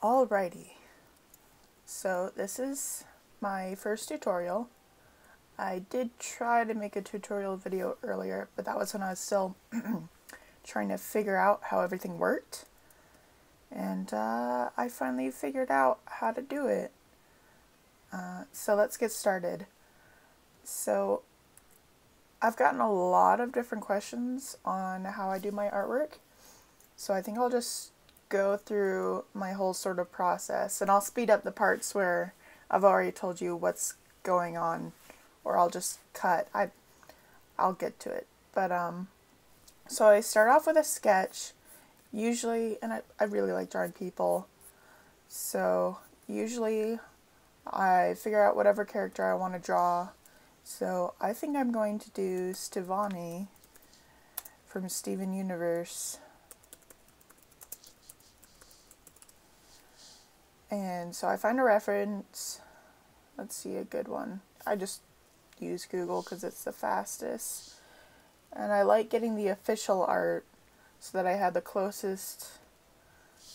Alrighty, so this is my first tutorial. I did try to make a tutorial video earlier, but that was when I was still trying to figure out how everything worked. And I finally figured out how to do it. So let's get started. So I've gotten a lot of different questions on how I do my artwork. So I think I'll just go through my whole sort of process, and I'll speed up the parts where I've already told you what's going on, or I'll just cut. I'll get to it. But so I start off with a sketch, usually, and I really like drawing people. So usually I figure out whatever character I want to draw. So I think I'm going to do Stevani from Steven Universe. And so I find a reference. Let's see, a good one. I just use Google because it's the fastest. And I like getting the official art so that I have the closest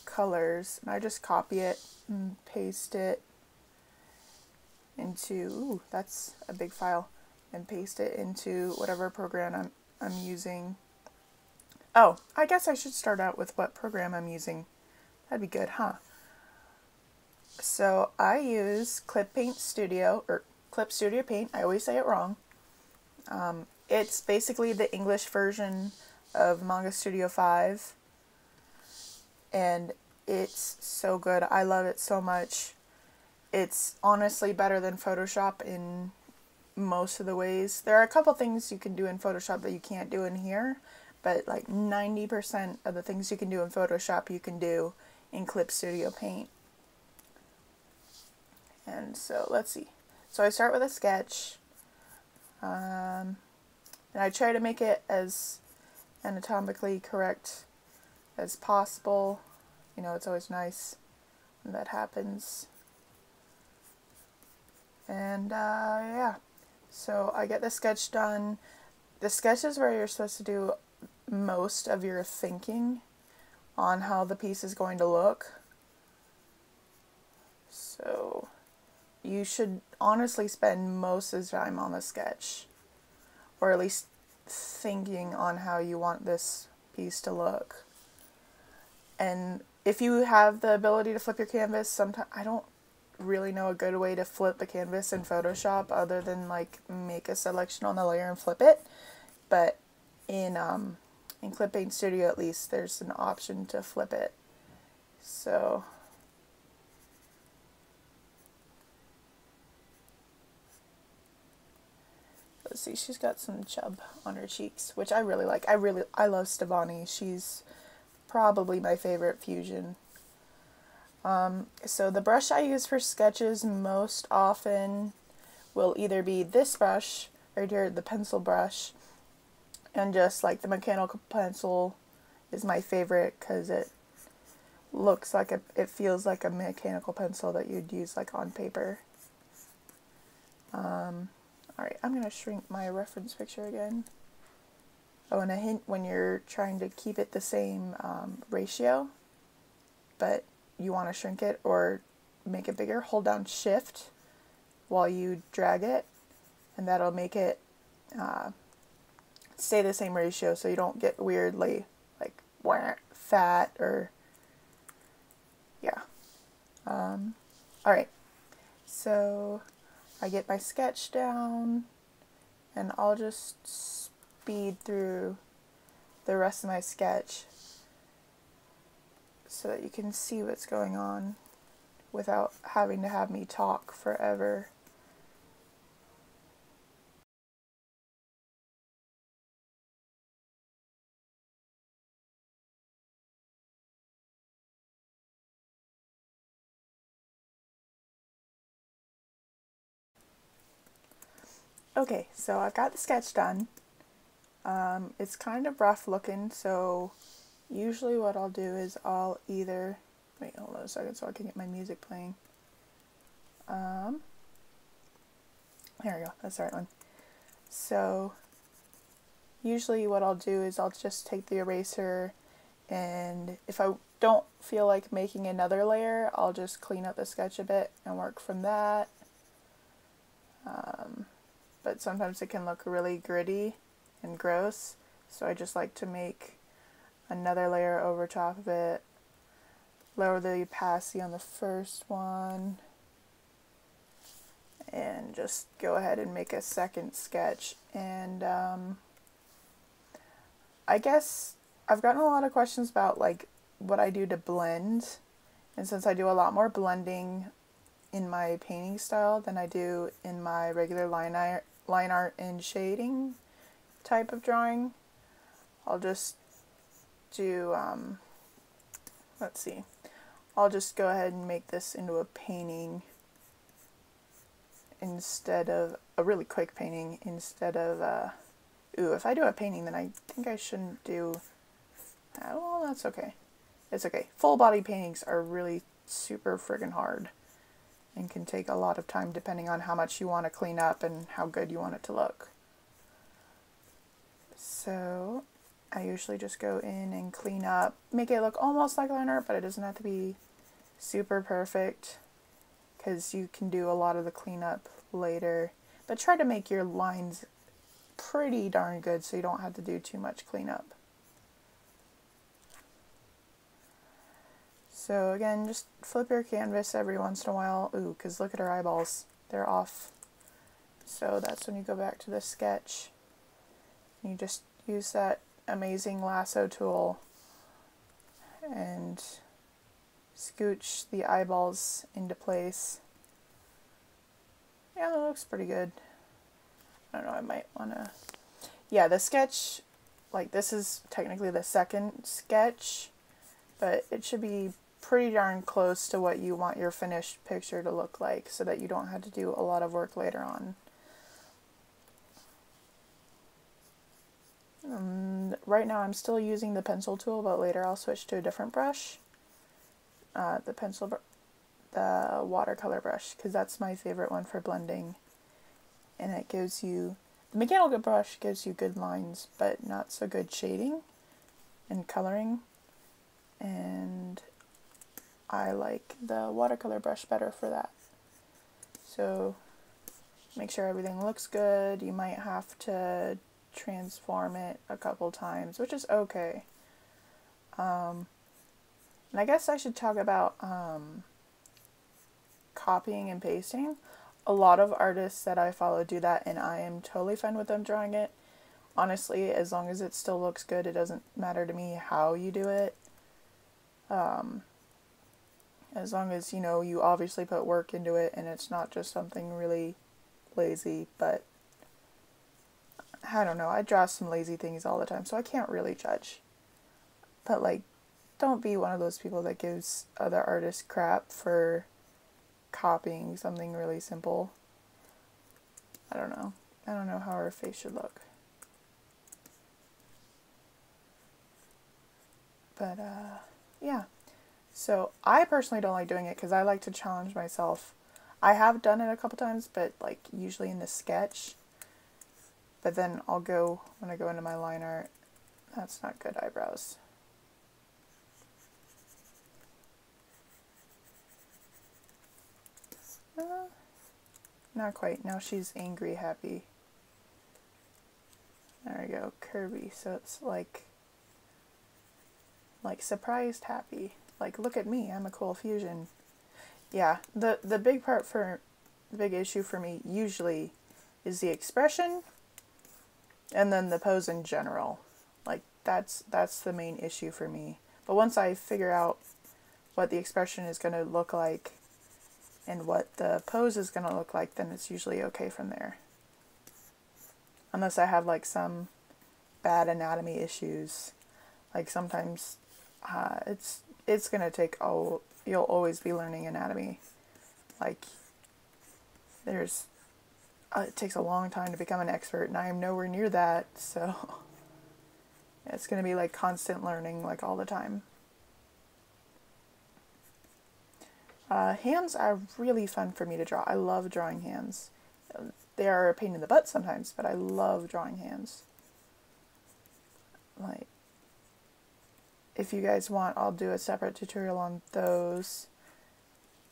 colors. And I just copy it and paste it into, ooh, that's a big file, and paste it into whatever program I'm using. Oh, I guess I should start out with what program I'm using. That'd be good, huh? So I use Clip Studio Paint. I always say it wrong. It's basically the English version of Manga Studio 5. And it's so good. I love it so much. It's honestly better than Photoshop in most of the ways. There are a couple things you can do in Photoshop that you can't do in here, but like 90% of the things you can do in Photoshop you can do in Clip Studio Paint. And so let's see. So I start with a sketch, and I try to make it as anatomically correct as possible. You know, it's always nice when that happens. And yeah, so I get the sketch done. The sketch is where you're supposed to do most of your thinking on how the piece is going to look. So you should honestly spend most of the time on the sketch, or at least thinking on how you want this piece to look. And if you have the ability to flip your canvas, sometimes I don't really know a good way to flip the canvas in Photoshop other than like make a selection on the layer and flip it. But in Clip Paint Studio, at least, there's an option to flip it. So let's see, she's got some chub on her cheeks, which I really like. I love Stevani. She's probably my favorite fusion. So the brush I use for sketches most often will either be this brush right here, the pencil brush, and just like the mechanical pencil is my favorite because it looks like it feels like a mechanical pencil that you'd use like on paper. Alright, I'm going to shrink my reference picture again. Oh, and a hint when you're trying to keep it the same ratio, but you want to shrink it or make it bigger, hold down Shift while you drag it, and that'll make it stay the same ratio so you don't get weirdly like fat or yeah. Alright, so I get my sketch down, and I'll just speed through the rest of my sketch so that you can see what's going on without having to have me talk forever. Okay, so I've got the sketch done. It's kind of rough looking, so usually what I'll do is I'll either, wait, hold on a second so I can get my music playing. There we go, that's the right one. So usually what I'll do is I'll just take the eraser, and if I don't feel like making another layer, I'll just clean up the sketch a bit and work from that. But sometimes it can look really gritty and gross, so I just like to make another layer over top of it, lower the opacity on the first one, and just go ahead and make a second sketch. And I guess I've gotten a lot of questions about like what I do to blend, and since I do a lot more blending in my painting style than I do in my regular line art and shading type of drawing, I'll just do, let's see, I'll just go ahead and make this into a painting instead of a really quick painting instead of, if I do a painting, then I think I shouldn't do, well, that's okay. It's okay. Full body paintings are really super friggin' hard and can take a lot of time depending on how much you want to clean up and how good you want it to look. So I usually just go in and clean up, make it look almost like line art, but it doesn't have to be super perfect because you can do a lot of the cleanup later. But try to make your lines pretty darn good so you don't have to do too much cleanup. So again, just flip your canvas every once in a while. Ooh, because look at her eyeballs. They're off. So that's when you go back to the sketch. You just use that amazing lasso tool and scooch the eyeballs into place. Yeah, that looks pretty good. I don't know, I might want to... Yeah, the sketch, like this is technically the second sketch, but it should be pretty darn close to what you want your finished picture to look like so that you don't have to do a lot of work later on. Right now I'm still using the pencil tool, but later I'll switch to a different brush. The watercolor brush, because that's my favorite one for blending. And it gives you, the mechanical brush gives you good lines, but not so good shading and coloring. And I like the watercolor brush better for that. So make sure everything looks good. You might have to transform it a couple times, which is okay. And I guess I should talk about copying and pasting. A lot of artists that I follow do that, and I am totally fine with them drawing it. Honestly, as long as it still looks good, it doesn't matter to me how you do it. As long as, you know, you obviously put work into it and it's not just something really lazy, but I don't know, I draw some lazy things all the time, so I can't really judge. But, like, don't be one of those people that gives other artists crap for copying something really simple. I don't know. I don't know how her face should look. But, yeah. So, I personally don't like doing it because I like to challenge myself. I have done it a couple times, but, like, usually in the sketch. But then I'll go, when I go into my line art, that's not good eyebrows. Not quite. Now she's angry happy. There we go, curvy. So it's like surprised happy. Like, look at me, I'm a cool fusion. Yeah, the big issue for me usually is the expression and then the pose in general. Like, that's the main issue for me. But once I figure out what the expression is going to look like and what the pose is going to look like, then it's usually okay from there. Unless I have, like, some bad anatomy issues. Like, sometimes it's going to take, you'll always be learning anatomy. Like, it takes a long time to become an expert, and I am nowhere near that, so it's going to be, like, constant learning, like, all the time. Hands are really fun for me to draw. I love drawing hands. They are a pain in the butt sometimes, but I love drawing hands. Like, if you guys want, I'll do a separate tutorial on those.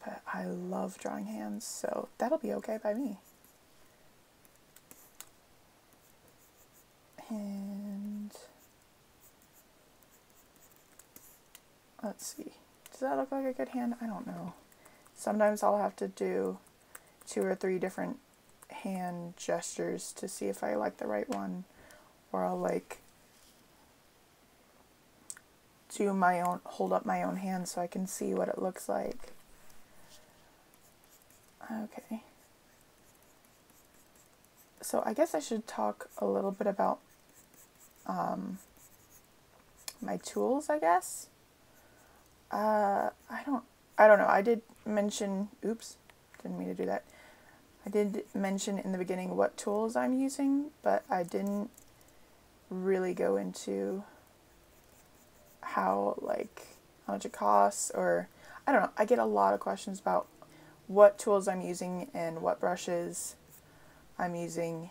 But I love drawing hands, so that'll be okay by me. And let's see. Does that look like a good hand? I don't know. Sometimes I'll have to do 2 or 3 different hand gestures to see if I like the right one, or I'll like do my own, hold up my own hand so I can see what it looks like. Okay. So I guess I should talk a little bit about my tools, I guess. I don't know. I did mention, oops, didn't mean to do that. I did mention in the beginning what tools I'm using, but I didn't really go into how much it costs, or I don't know. I get a lot of questions about what tools I'm using and what brushes I'm using,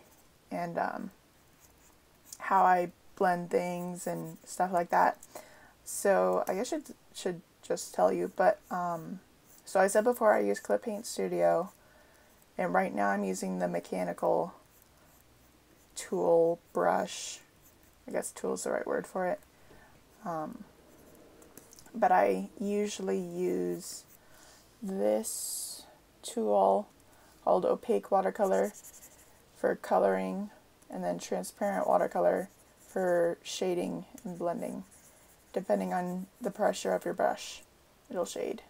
and how I blend things and stuff like that. So I guess I should just tell you, but so I said before I use Clip Paint Studio, and right now I'm using the mechanical tool brush. I guess tool is the right word for it. But I usually use this tool called Opaque Watercolor for coloring, and then Transparent Watercolor for shading and blending. Depending on the pressure of your brush, it'll shade.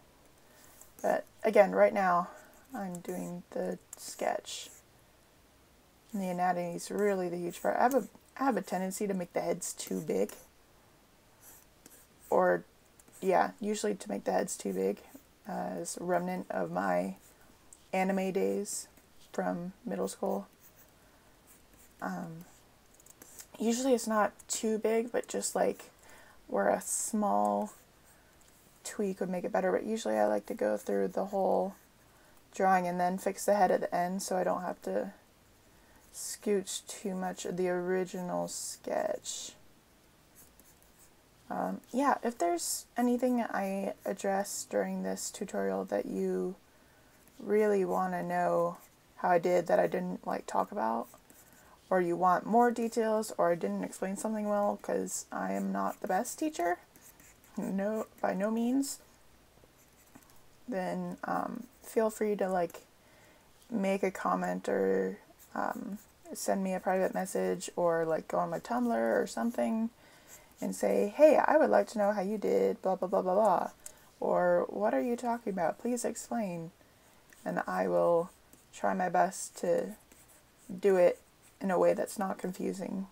But again, right now I'm doing the sketch, and the anatomy is really the huge part. I have a tendency to make the heads too big, or yeah, usually to make the heads too big, as a remnant of my anime days from middle school. Usually it's not too big, but just like where a small tweak would make it better. But usually I like to go through the whole drawing and then fix the head at the end, so I don't have to scooch too much of the original sketch. Yeah, if there's anything I addressed during this tutorial that you really want to know how I did that I didn't talk about, or you want more details, or I didn't explain something well, because I am not the best teacher, no, by no means, then feel free to make a comment, or send me a private message, or go on my Tumblr or something and say, hey, I would like to know how you did blah blah blah blah blah, or what are you talking about, please explain, and I will try my best to do it in a way that's not confusing,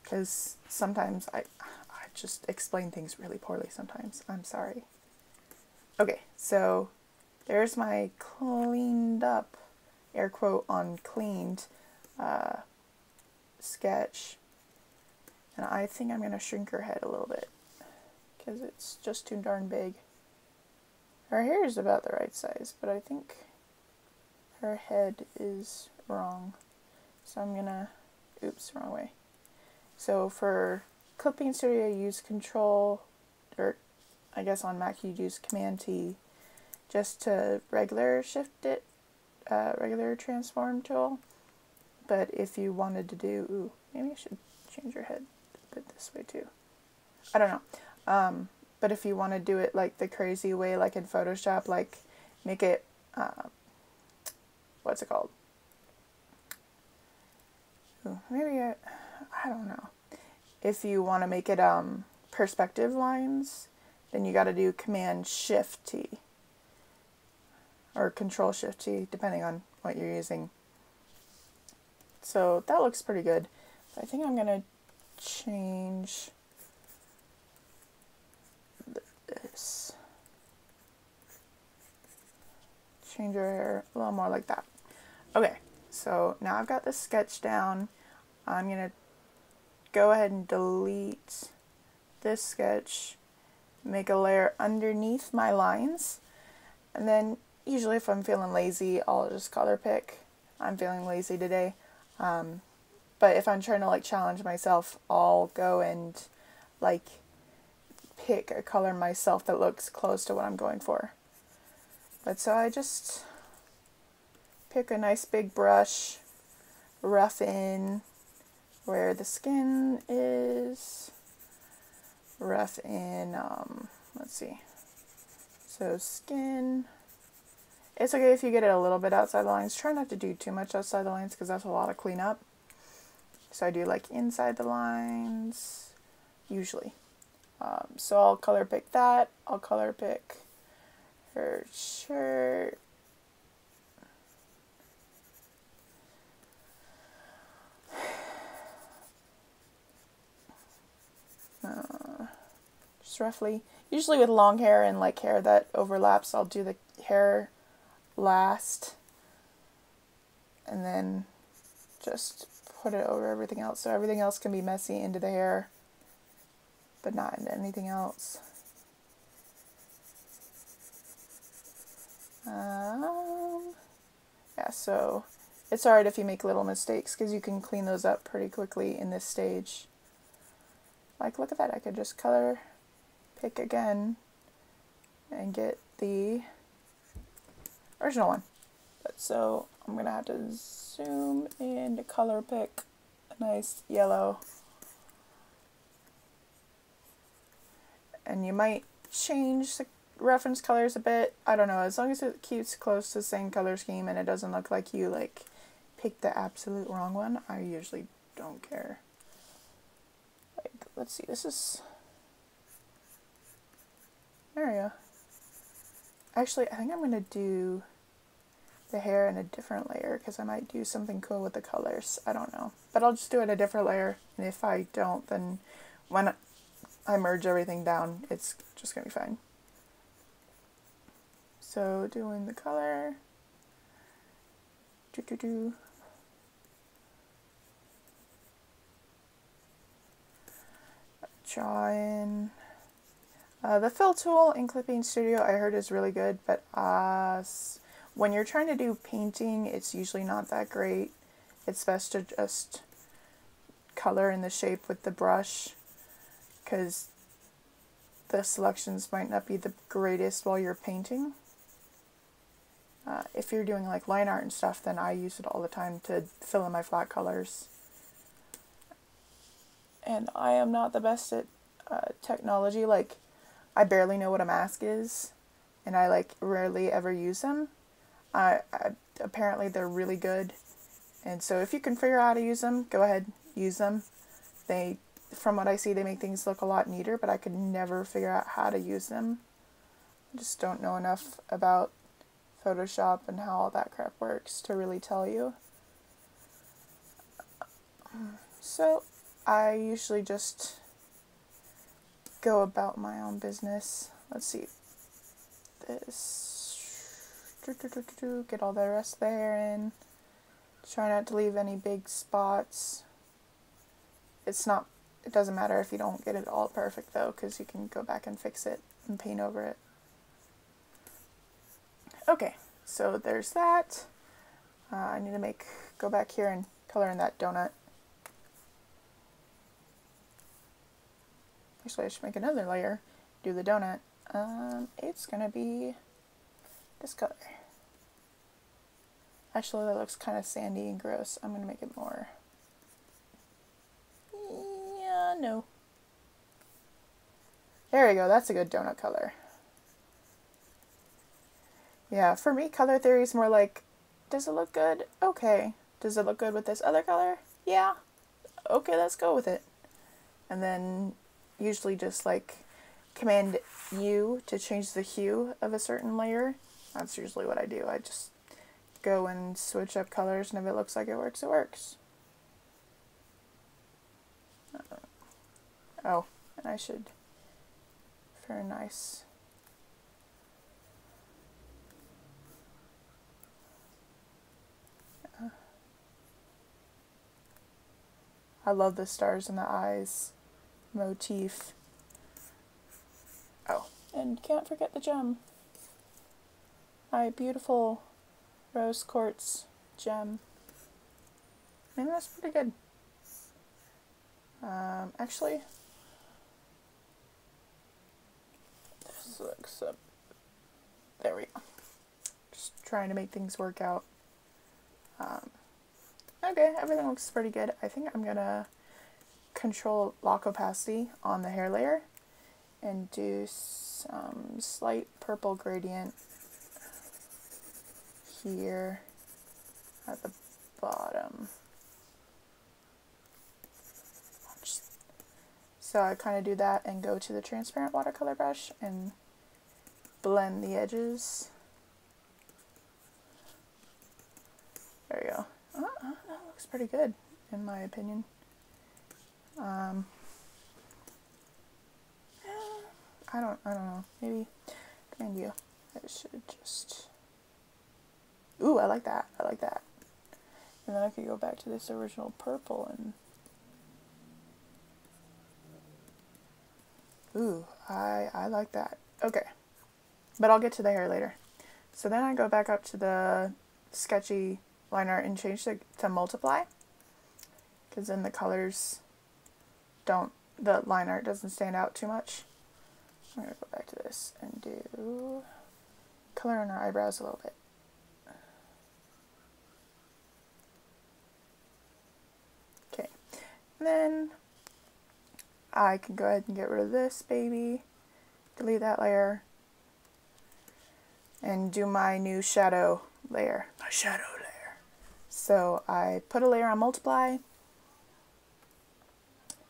because sometimes I just explain things really poorly sometimes. I'm sorry. Okay, so there's my cleaned up, air quote on cleaned, sketch, and I think I'm going to shrink her head a little bit because it's just too darn big. Her hair is about the right size, but I think her head is wrong. So I'm gonna, oops, wrong way. So for Clip Paint Studio, you use Control, or I guess on Mac you use Command T, just to regular shift it, regular transform tool. But if you wanted to do, ooh, maybe I should change your head a bit this way too. I don't know. But if you want to do it the crazy way, like in Photoshop, make it, what's it called? Ooh, maybe I don't know. If you want to make it perspective lines, then you got to do Command Shift T, or Control Shift T, depending on what you're using. So that looks pretty good. I think I'm gonna change this. Change your hair a little more like that. Okay, so now I've got the sketch down. I'm gonna go ahead and delete this sketch, make a layer underneath my lines, and then usually if I'm feeling lazy, I'll just color pick. I'm feeling lazy today. But if I'm trying to challenge myself, I'll go and pick a color myself that looks close to what I'm going for. But so I just pick a nice big brush, rough in where the skin is, rough in, let's see, so skin. It's okay if you get it a little bit outside the lines. Try not to do too much outside the lines because that's a lot of cleanup. So I do like inside the lines, usually. So I'll color pick that. I'll color pick her shirt. Just roughly. Usually with long hair and like hair that overlaps, I'll do the hair last. And then just put it over everything else. So everything else can be messy into the hair, but not into anything else. Yeah, so it's alright if you make little mistakes because you can clean those up pretty quickly in this stage. Like, look at that, I could just color pick again and get the original one. But so I'm gonna have to zoom in to color pick a nice yellow. And you might change the reference colors a bit. I don't know, as long as it keeps close to the same color scheme and it doesn't look like you like picked the absolute wrong one, I usually don't care. Like, let's see, this is, there we go. Actually, I think I'm gonna do the hair in a different layer because I might do something cool with the colors. I don't know, but I'll just do it in a different layer, and if I don't, then when I merge everything down, it's just gonna be fine. So doing the color, draw in. The fill tool in Clipping Studio I heard is really good, but when you're trying to do painting, it's usually not that great. It's best to just color in the shape with the brush because the selections might not be the greatest while you're painting. If you're doing like line art and stuff, then I use it all the time to fill in my flat colors. And I am not the best at technology. Like, I barely know what a mask is, and I like rarely ever use them. Apparently they're really good, and so if you can figure out how to use them, go ahead, use them. They, from what I see, they make things look a lot neater, but I could never figure out how to use them. I just don't know enough about Photoshop and how all that crap works to really tell you. So I usually just go about my own business. Let's see. This. Get all the rest of the hair in. Try not to leave any big spots. It doesn't matter if you don't get it all perfect though, because you can go back and fix it and paint over it. Okay, so there's that. I need to go back here and color in that donut. Actually, I should make another layer, do the donut. It's gonna be this color. Actually, that looks kind of sandy and gross. I'm gonna make it more, yeah, no. There we go, that's a good donut color. Yeah, for me, color theory is more like, does it look good? Okay. Does it look good with this other color? Yeah. Okay, let's go with it. And then usually just like Command U to change the hue of a certain layer. That's usually what I do. I just go and switch up colors, and if it looks like it works, it works. Oh, and I should, for a nice... I love the stars in the eyes motif. Oh, and can't forget the gem. My beautiful rose quartz gem. I think that's pretty good. Actually, looks up. There we go. Just trying to make things work out. Okay, everything looks pretty good. I think I'm gonna control lock opacity on the hair layer and do some slight purple gradient here at the bottom. So I kind of do that and go to the transparent watercolor brush and blend the edges. There you go. That looks pretty good, in my opinion. I don't know. Maybe command U. I should just. Ooh, I like that. I like that. And then I could go back to this original purple and. Ooh, I like that. Okay. But I'll get to the hair later. So then I go back up to the sketchy line art and change it to multiply. Because then the colors don't, the line art doesn't stand out too much. I'm going to go back to this and do color on our eyebrows a little bit. Okay. And then I can go ahead and get rid of this baby, delete that layer, and do my new shadow layer. My shadow layer. So I put a layer on multiply,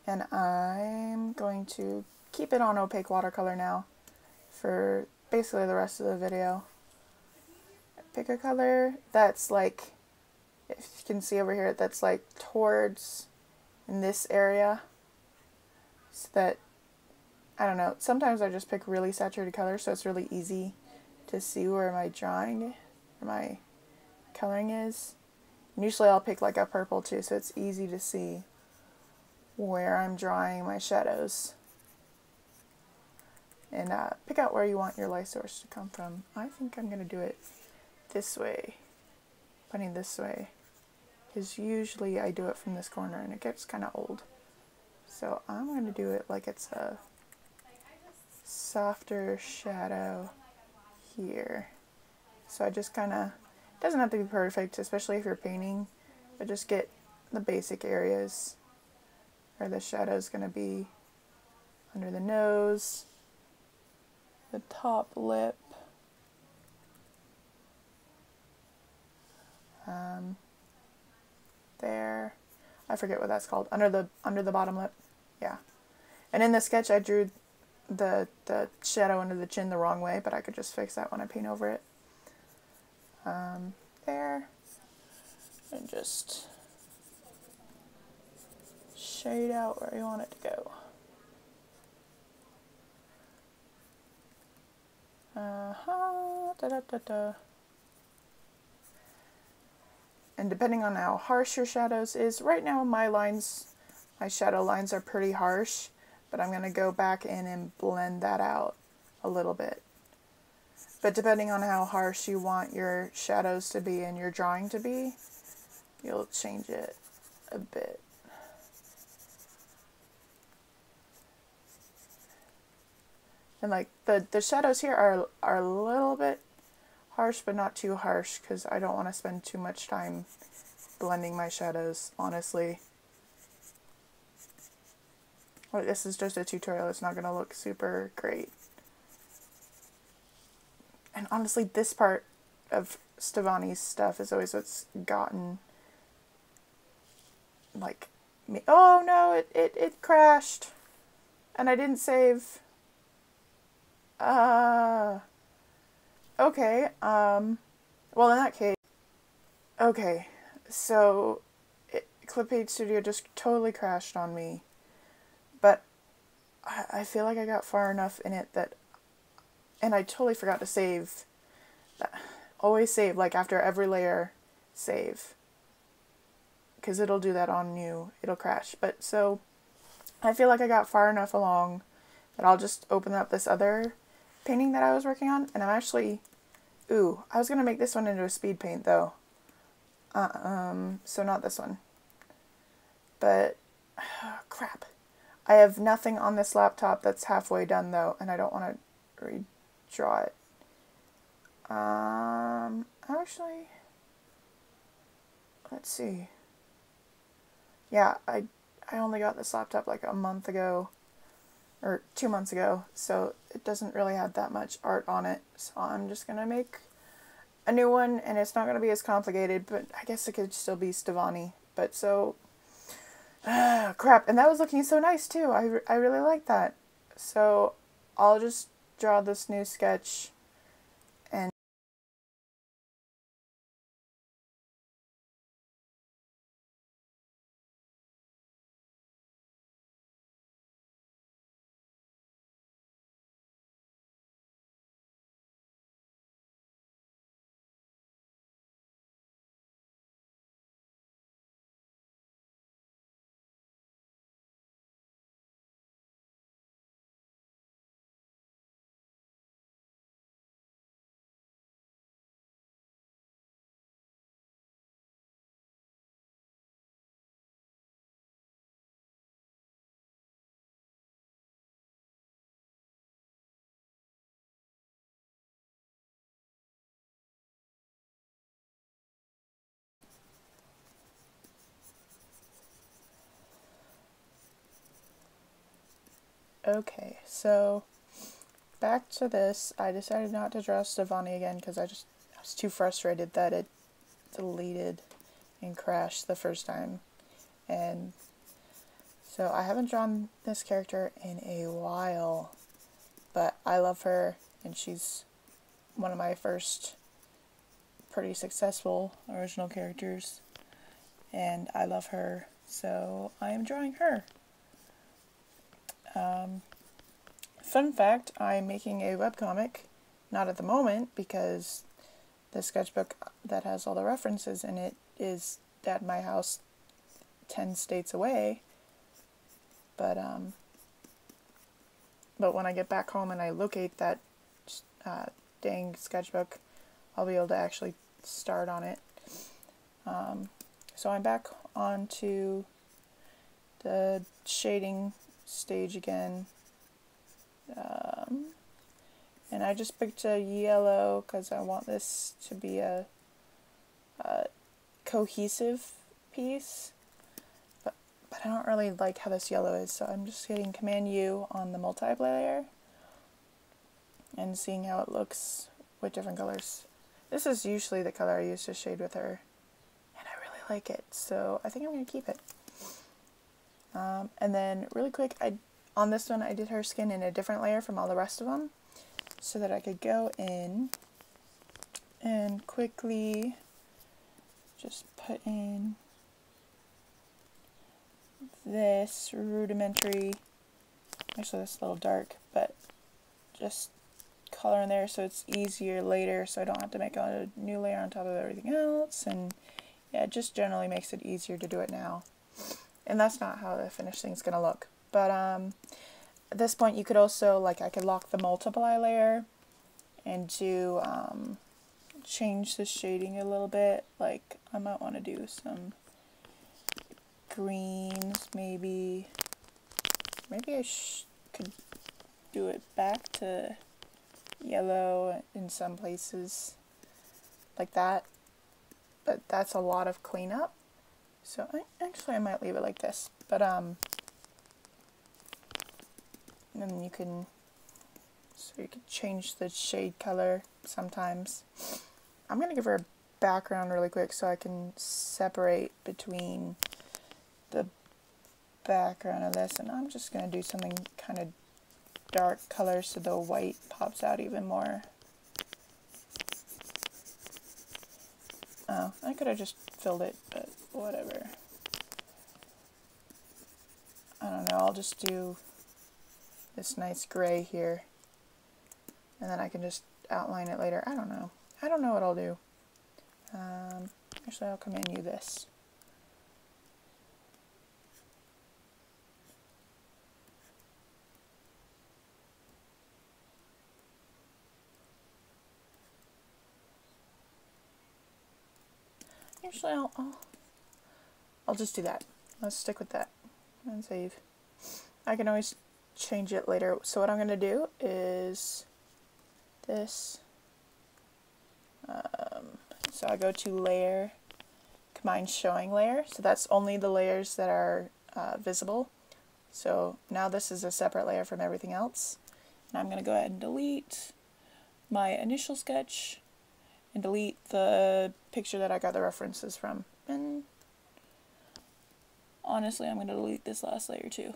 and I'm going to keep it on opaque watercolor now for basically the rest of the video. Pick a color that's like, if you can see over here, that's like towards in this area. So that, I don't know, sometimes I just pick really saturated colors so it's really easy to see where my drawing, or my coloring is. And usually I'll pick like a purple too, so it's easy to see where I'm drawing my shadows. And pick out where you want your light source to come from. I think I'm going to do it this way, pointing this way, because usually I do it from this corner and it gets kind of old. So I'm going to do it like it's a softer shadow here. So I just kind of, it doesn't have to be perfect, especially if you're painting, but just get the basic areas where the shadow is going to be under the nose, the top lip, there. I forget what that's called. Under the bottom lip. Yeah. And in the sketch I drew the shadow under the chin the wrong way, but I could just fix that when I paint over it. There. And just shade out where you want it to go. Da-da-da-da. And depending on how harsh your shadows is, right now my shadow lines are pretty harsh, but I'm going to go back in and blend that out a little bit. But depending on how harsh you want your shadows to be and your drawing to be, you'll change it a bit. And like the shadows here are a little bit harsh, but not too harsh, because I don't want to spend too much time blending my shadows, honestly. Well, this is just a tutorial, it's not going to look super great. And honestly, this part of Stevani's stuff is always what's gotten, like, me. Oh no, it crashed. And I didn't save. Okay, well in that case, okay, so Clipade Studio just totally crashed on me, but I feel like I got far enough in it that, and I totally forgot to save, always save, like after every layer, save, because it'll do that on you, it'll crash, but so, I feel like I got far enough along that I'll just open up this other painting that I was working on, and I'm actually, ooh, I was going to make this one into a speed paint though, so not this one, but, crap, I have nothing on this laptop that's halfway done though, and I don't want to draw it. Actually, let's see. Yeah, I only got this laptop like a month ago, or 2 months ago, so it doesn't really have that much art on it. So I'm just gonna make a new one, and it's not gonna be as complicated, but I guess it could still be Stevani. But so, crap, and that was looking so nice too. I really like that. So I'll just draw this new sketch. And okay, so back to this. I decided not to draw Stevani again because I was too frustrated that it deleted and crashed the first time. And so I haven't drawn this character in a while, but I love her, and she's one of my first pretty successful original characters, and I love her, so I am drawing her. Fun fact, I'm making a webcomic, not at the moment, because the sketchbook that has all the references in it is at my house 10 states away, but when I get back home and I locate that dang sketchbook, I'll be able to actually start on it. So I'm back onto the shading stage again. And I just picked a yellow because I want this to be a cohesive piece. But I don't really like how this yellow is, so I'm just hitting Command U on the multiply layer and seeing how it looks with different colors. This is usually the color I use to shade with her, and I really like it, so I think I'm going to keep it. And then really quick, on this one I did her skin in a different layer from all the rest of them, so that I could go in and quickly just put in this rudimentary, actually that's a little dark, but just color in there so it's easier later, so I don't have to make a new layer on top of everything else. And yeah, it just generally makes it easier to do it now. And that's not how the finished thing's gonna look. But at this point you could also, like, I could lock the multiply layer and do change the shading a little bit. Like, I might want to do some greens, maybe I could do it back to yellow in some places, like that, but that's a lot of cleanup, so I might leave it like this. But and then you can change the shade color sometimes. I'm going to give her a background really quick so I can separate between the background of this, and I'm just going to do something kind of dark color so the white pops out even more. Oh, I could have just filled it, but whatever. I don't know, I'll just do this nice gray here, and then I can just outline it later. I don't know what I'll do. Actually, I'll Command U this. Actually, I'll just do that. Let's stick with that and save. I can always change it later. So what I'm going to do is this. So I go to layer, combine showing layer. So that's only the layers that are visible. So now this is a separate layer from everything else. And I'm going to go ahead and delete my initial sketch and delete the picture that I got the references from. And honestly, I'm going to delete this last layer too.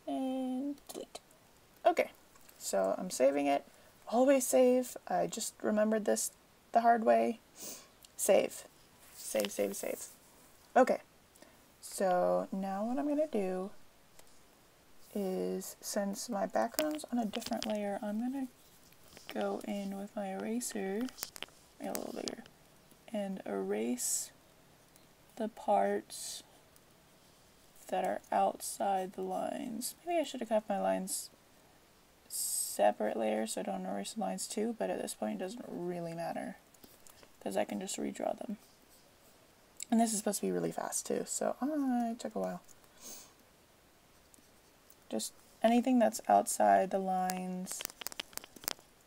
And delete. Okay, so I'm saving it. Always save. I just remembered this the hard way. Save. Save, save, save. Okay, so now what I'm going to do is, since my background's on a different layer, I'm going to go in with my eraser, make it a little bigger, and erase the parts that are outside the lines. Maybe I should have kept my lines separate layers so I don't erase the lines too, but at this point it doesn't really matter because I can just redraw them. And this is supposed to be really fast too, so it took a while. Just anything that's outside the lines,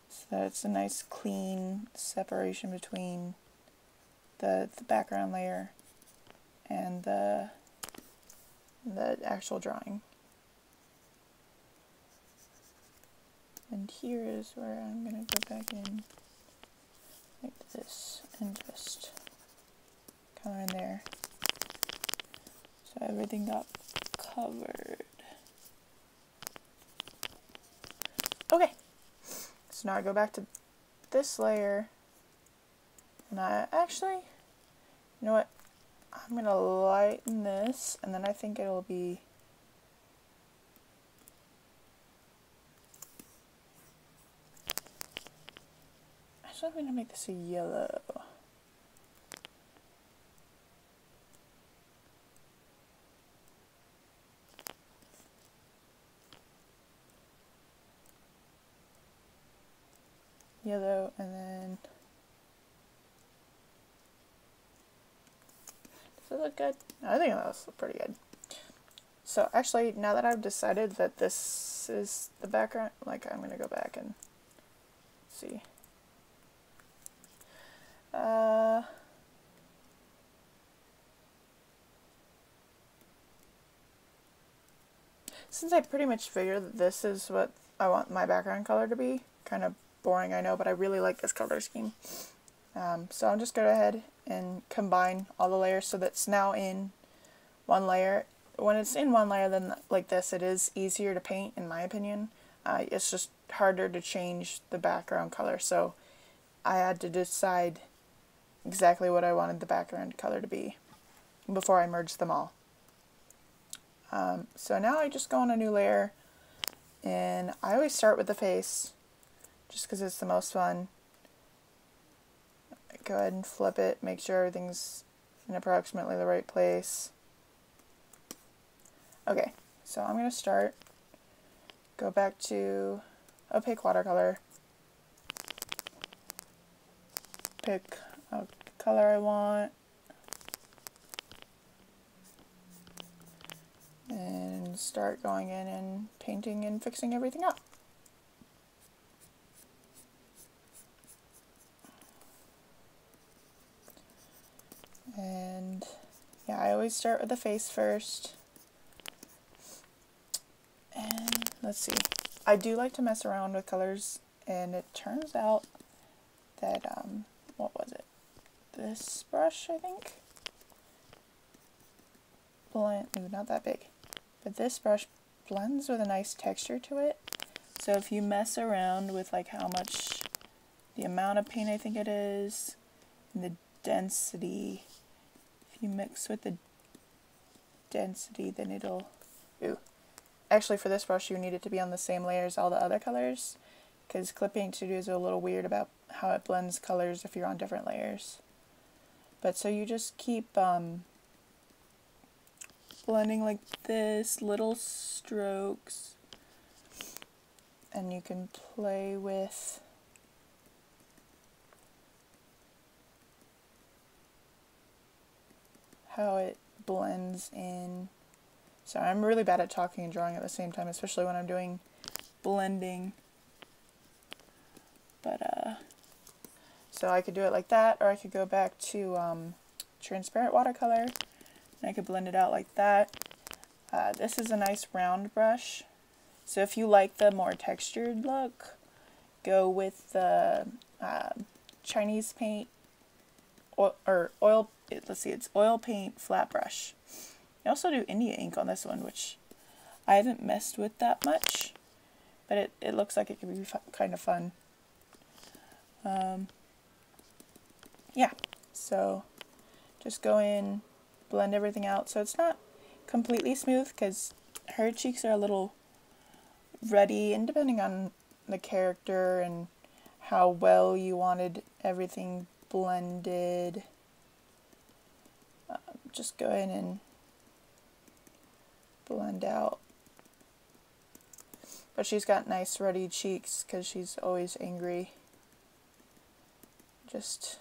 so that it's a nice clean separation between the background layer and the actual drawing. And here is where I'm going to go back in like this and just color in there. So everything got covered. Okay, so now I go back to this layer and I actually, you know what, I'm going to lighten this and then I think it'll be I'm going to make this a yellow. Yellow, and then does it look good? I think that looks pretty good. So actually, now that I've decided that this is the background, like I'm going to go back and see. Since I pretty much figured that this is what I want my background color to be, kind of boring I know, but I really like this color scheme. So I'm just going to go ahead and combine all the layers so that's now in one layer. When it's in one layer, then like this, it is easier to paint in my opinion. It's just harder to change the background color, so I had to decide exactly what I wanted the background color to be before I merged them all. So now I just go on a new layer, and I always start with the face just because it's the most fun. Go ahead and flip it, make sure everything's in approximately the right place. Okay, so I'm going to start, go back to opaque watercolor, pick a color I want, and start going in and painting and fixing everything up. And yeah, I always start with the face first. And let's see, I do like to mess around with colors, and it turns out that, what was it? This brush, I think? Ooh, not that big. But this brush blends with a nice texture to it. So if you mess around with like how much, the amount of paint I think it is, and the density, if you mix with the density, then it'll, ooh. Actually for this brush you need it to be on the same layer as all the other colors, because Clip Paint Studio is a little weird about how it blends colors if you're on different layers. But so you just keep blending like this, little strokes, and you can play with how it blends in. So I'm really bad at talking and drawing at the same time, especially when I'm doing blending. So I could do it like that, or I could go back to transparent watercolor, and I could blend it out like that. This is a nice round brush. So if you like the more textured look, go with the Chinese paint it's oil paint flat brush. I also do India ink on this one, which I haven't messed with that much, but it looks like it could be kind of fun. Yeah, so just go in, blend everything out. So it's not completely smooth because her cheeks are a little ruddy, and depending on the character and how well you wanted everything blended, just go in and blend out. But she's got nice ruddy cheeks because she's always angry. Just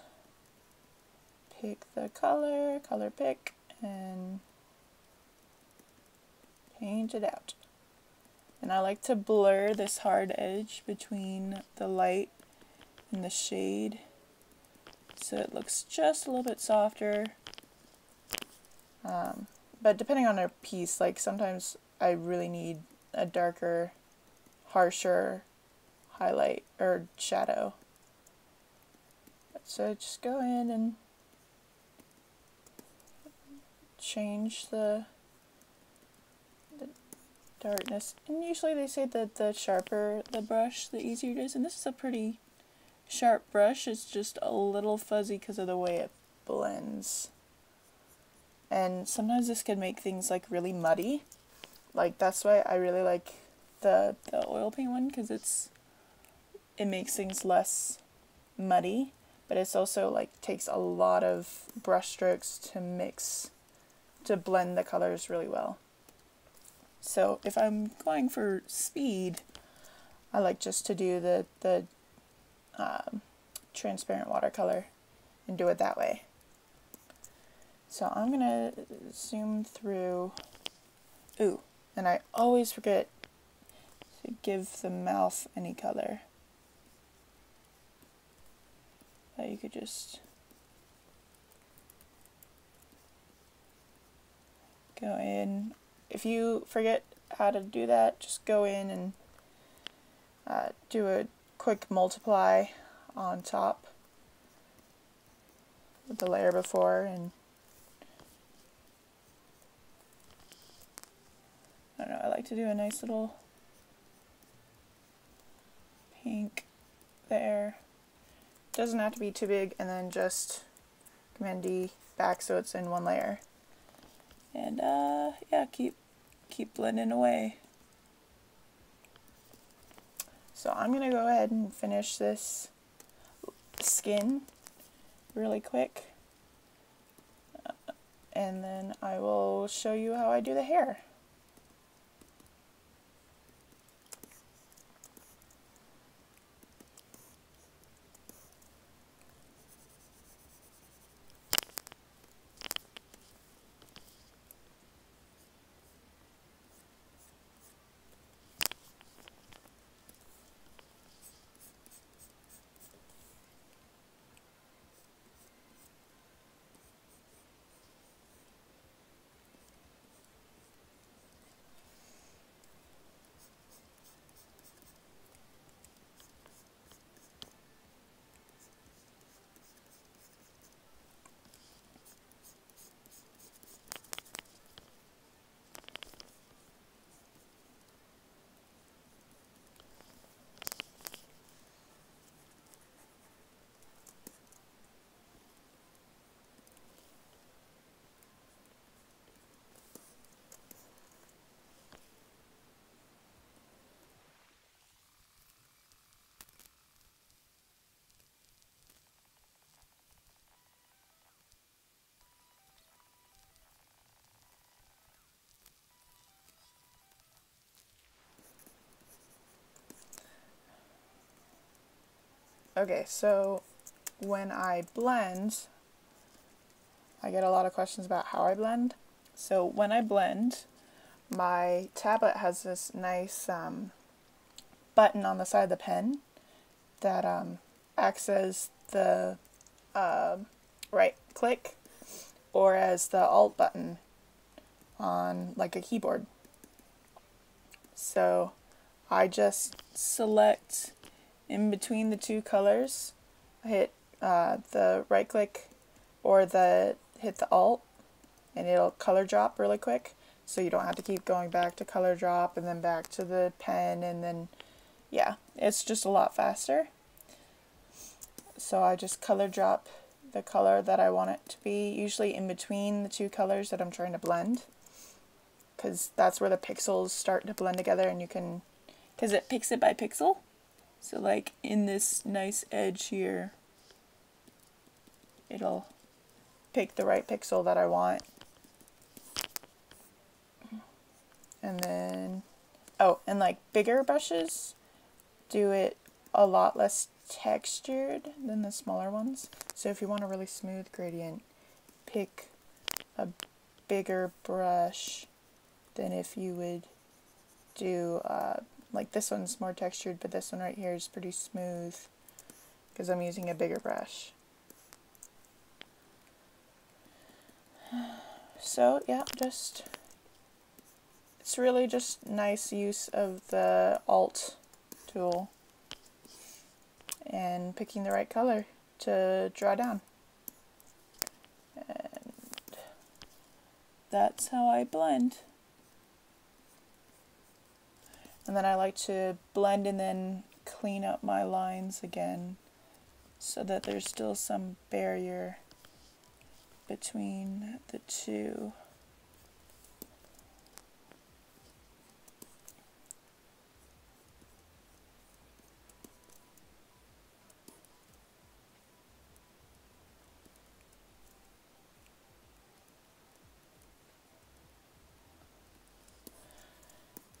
pick the color pick, and paint it out. And I like to blur this hard edge between the light and the shade so it looks just a little bit softer. But depending on her piece, like sometimes I really need a darker, harsher highlight or shadow. So just go in and change the darkness. And usually they say that the sharper the brush, the easier it is. And this is a pretty sharp brush. It's just a little fuzzy because of the way it blends. And sometimes this can make things like really muddy. Like that's why I really like the oil paint one, because it makes things less muddy, but it's also like takes a lot of brush strokes to blend the colors really well. So if I'm going for speed, I like just to do the transparent watercolor and do it that way. So I'm gonna zoom through. Ooh, and I always forget to give the mouth any color. You could just go in. If you forget how to do that, just go in and do a quick multiply on top with the layer before, and I don't know, I like to do a nice little pink there. Doesn't have to be too big, and then just Command D back so it's in one layer. And yeah, keep blending away. So I'm gonna go ahead and finish this skin really quick, and then I will show you how I do the hair. Okay, so when I blend, I get a lot of questions about how I blend. So when I blend, my tablet has this nice button on the side of the pen that acts as the right click or as the Alt button on like a keyboard. So I just select in between the two colors. I hit the right click or hit the Alt, and it'll color drop really quick, so you don't have to keep going back to color drop and then back to the pen, and then yeah, it's just a lot faster. So I just color drop the color that I want it to be, usually in between the two colors that I'm trying to blend, because that's where the pixels start to blend together, and you can, because it picks it by pixel. So like in this nice edge here, it'll pick the right pixel that I want. And then, oh, and like bigger brushes do it a lot less textured than the smaller ones. So if you want a really smooth gradient, pick a bigger brush than if you would do, like this one's more textured, but this one right here is pretty smooth because I'm using a bigger brush. So yeah, it's really just nice use of the Alt tool and picking the right color to draw down. And that's how I blend. And then I like to blend and then clean up my lines again so that there's still some barrier between the two.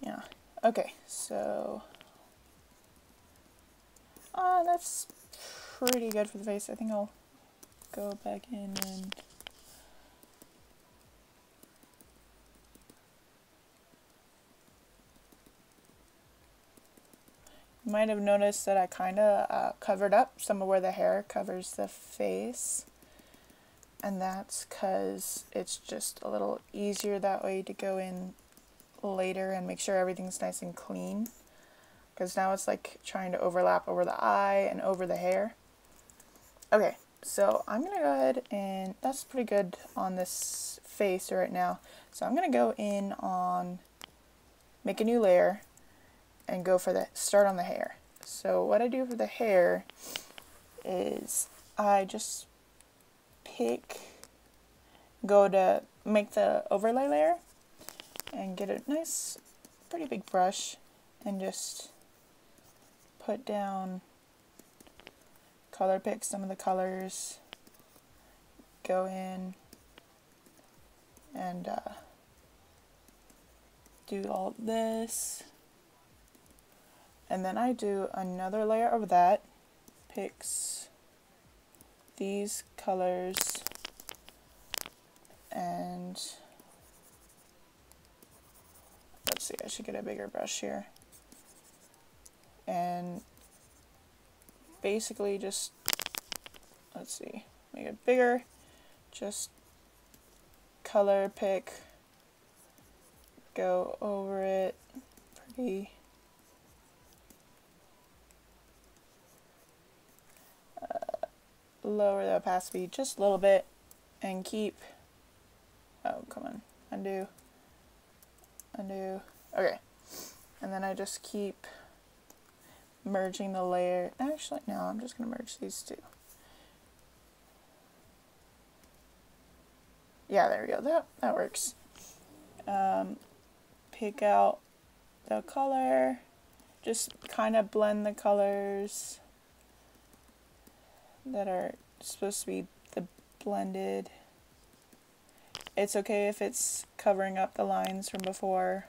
Yeah, okay, so that's pretty good for the face. I think I'll go back in and you might have noticed that I kind of covered up some of where the hair covers the face, and that's because it's just a little easier that way to go in later and make sure everything's nice and clean, because now it's like trying to overlap over the eye and over the hair. Okay, so I'm gonna go ahead, and that's pretty good on this face right now. So I'm gonna go in on make a new layer and go for the start on the hair. So what I do for the hair is I just go to make the overlay layer and get a nice pretty big brush and just put down, color pick some of the colors, go in and do all this, and then I do another layer of that, picks these colors, and let's see, I should get a bigger brush here, and basically just, let's see, make it bigger, just color pick, go over it pretty, lower the opacity just a little bit, and keep, oh come on, undo, okay, and then I just keep merging the layer. Actually no, I'm just going to merge these two. Yeah, there we go, that works. Pick out the color, just kind of blend the colors that are supposed to be the blended. It's okay if it's covering up the lines from before.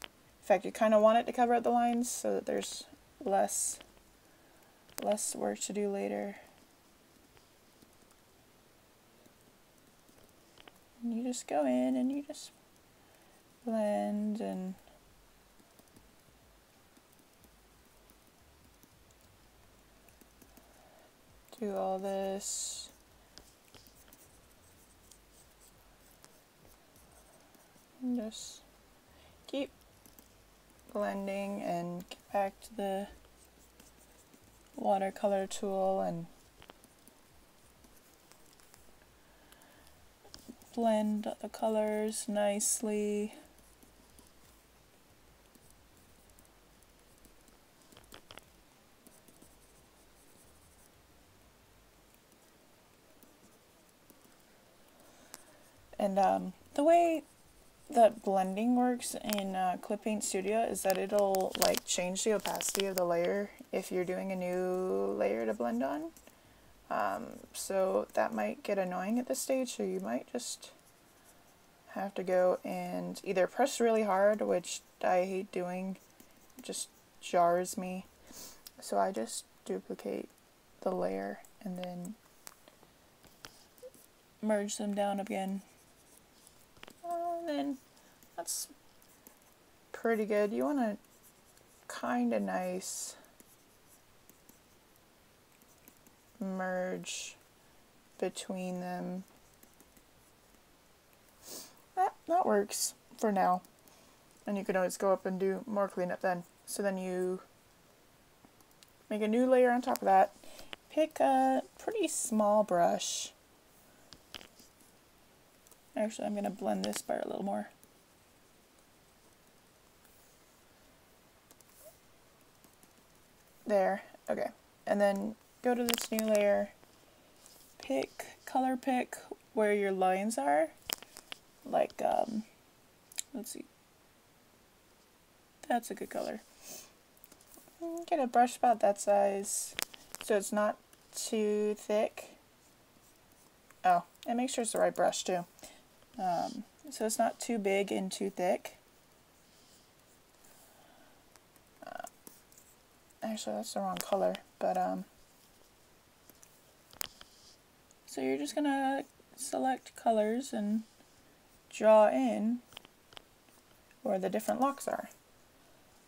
In fact, you kind of want it to cover up the lines so that there's less work to do later. And you just go in and you just blend and do all this. And just keep blending and get back to the watercolor tool and blend the colors nicely. And the way that blending works in Clip Paint Studio is that it'll like change the opacity of the layer if you're doing a new layer to blend on. So that might get annoying at this stage, so you might just have to go and either press really hard, which I hate doing, it just jars me. So I just duplicate the layer and then merge them down again. And then that's pretty good. You want a kind of nice merge between them. That works for now. And you can always go up and do more cleanup then. So then you make a new layer on top of that. Pick a pretty small brush. Actually, I'm going to blend this part a little more. There. Okay. And then go to this new layer. Color pick where your lines are. Like, let's see. That's a good color. Get a brush about that size so it's not too thick. Oh, and make sure it's the right brush too. So it's not too big and too thick. Actually, that's the wrong color, but so you're just gonna select colors and draw in where the different locks are.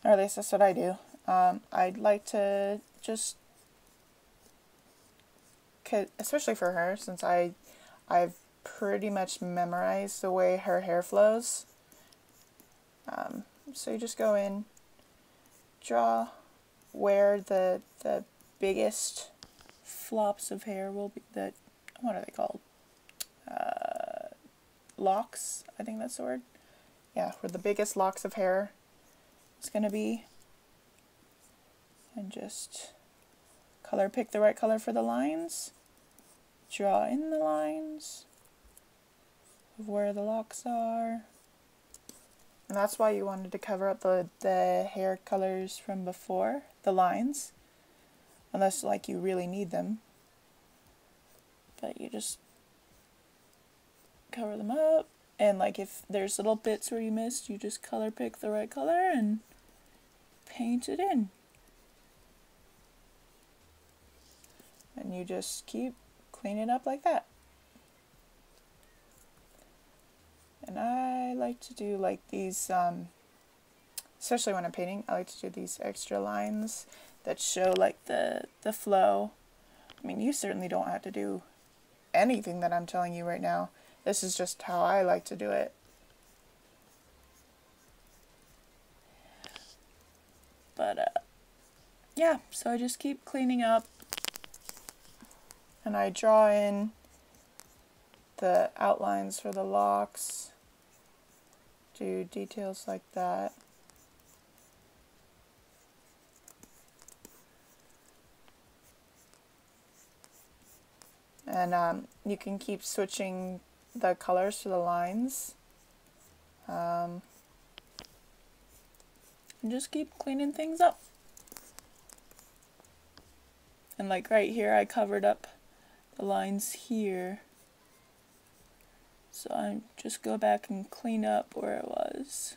Or at least that's what I do. I'd like to just, especially for her, since I've pretty much memorized the way her hair flows. So you just go in, draw where the biggest flops of hair will be, what are they called? Locks, I think that's the word. Yeah, where the biggest locks of hair is going to be. And just color pick the right color for the lines. Draw in the lines of where the locks are. And that's why you wanted to cover up the hair colors from before, the lines. Unless like you really need them. But you just cover them up, and like if there's little bits where you missed, you just color pick the right color and paint it in. And you just keep cleaning up like that. And I like to do like these, especially when I'm painting, I like to do these extra lines that show like the flow. I mean, you certainly don't have to do anything that I'm telling you right now. This is just how I like to do it. But yeah, so I just keep cleaning up and I draw in the outlines for the locks, do details like that. And you can keep switching the colors for the lines. And just keep cleaning things up. And like right here, I covered up the lines here. So I just go back and clean up where it was.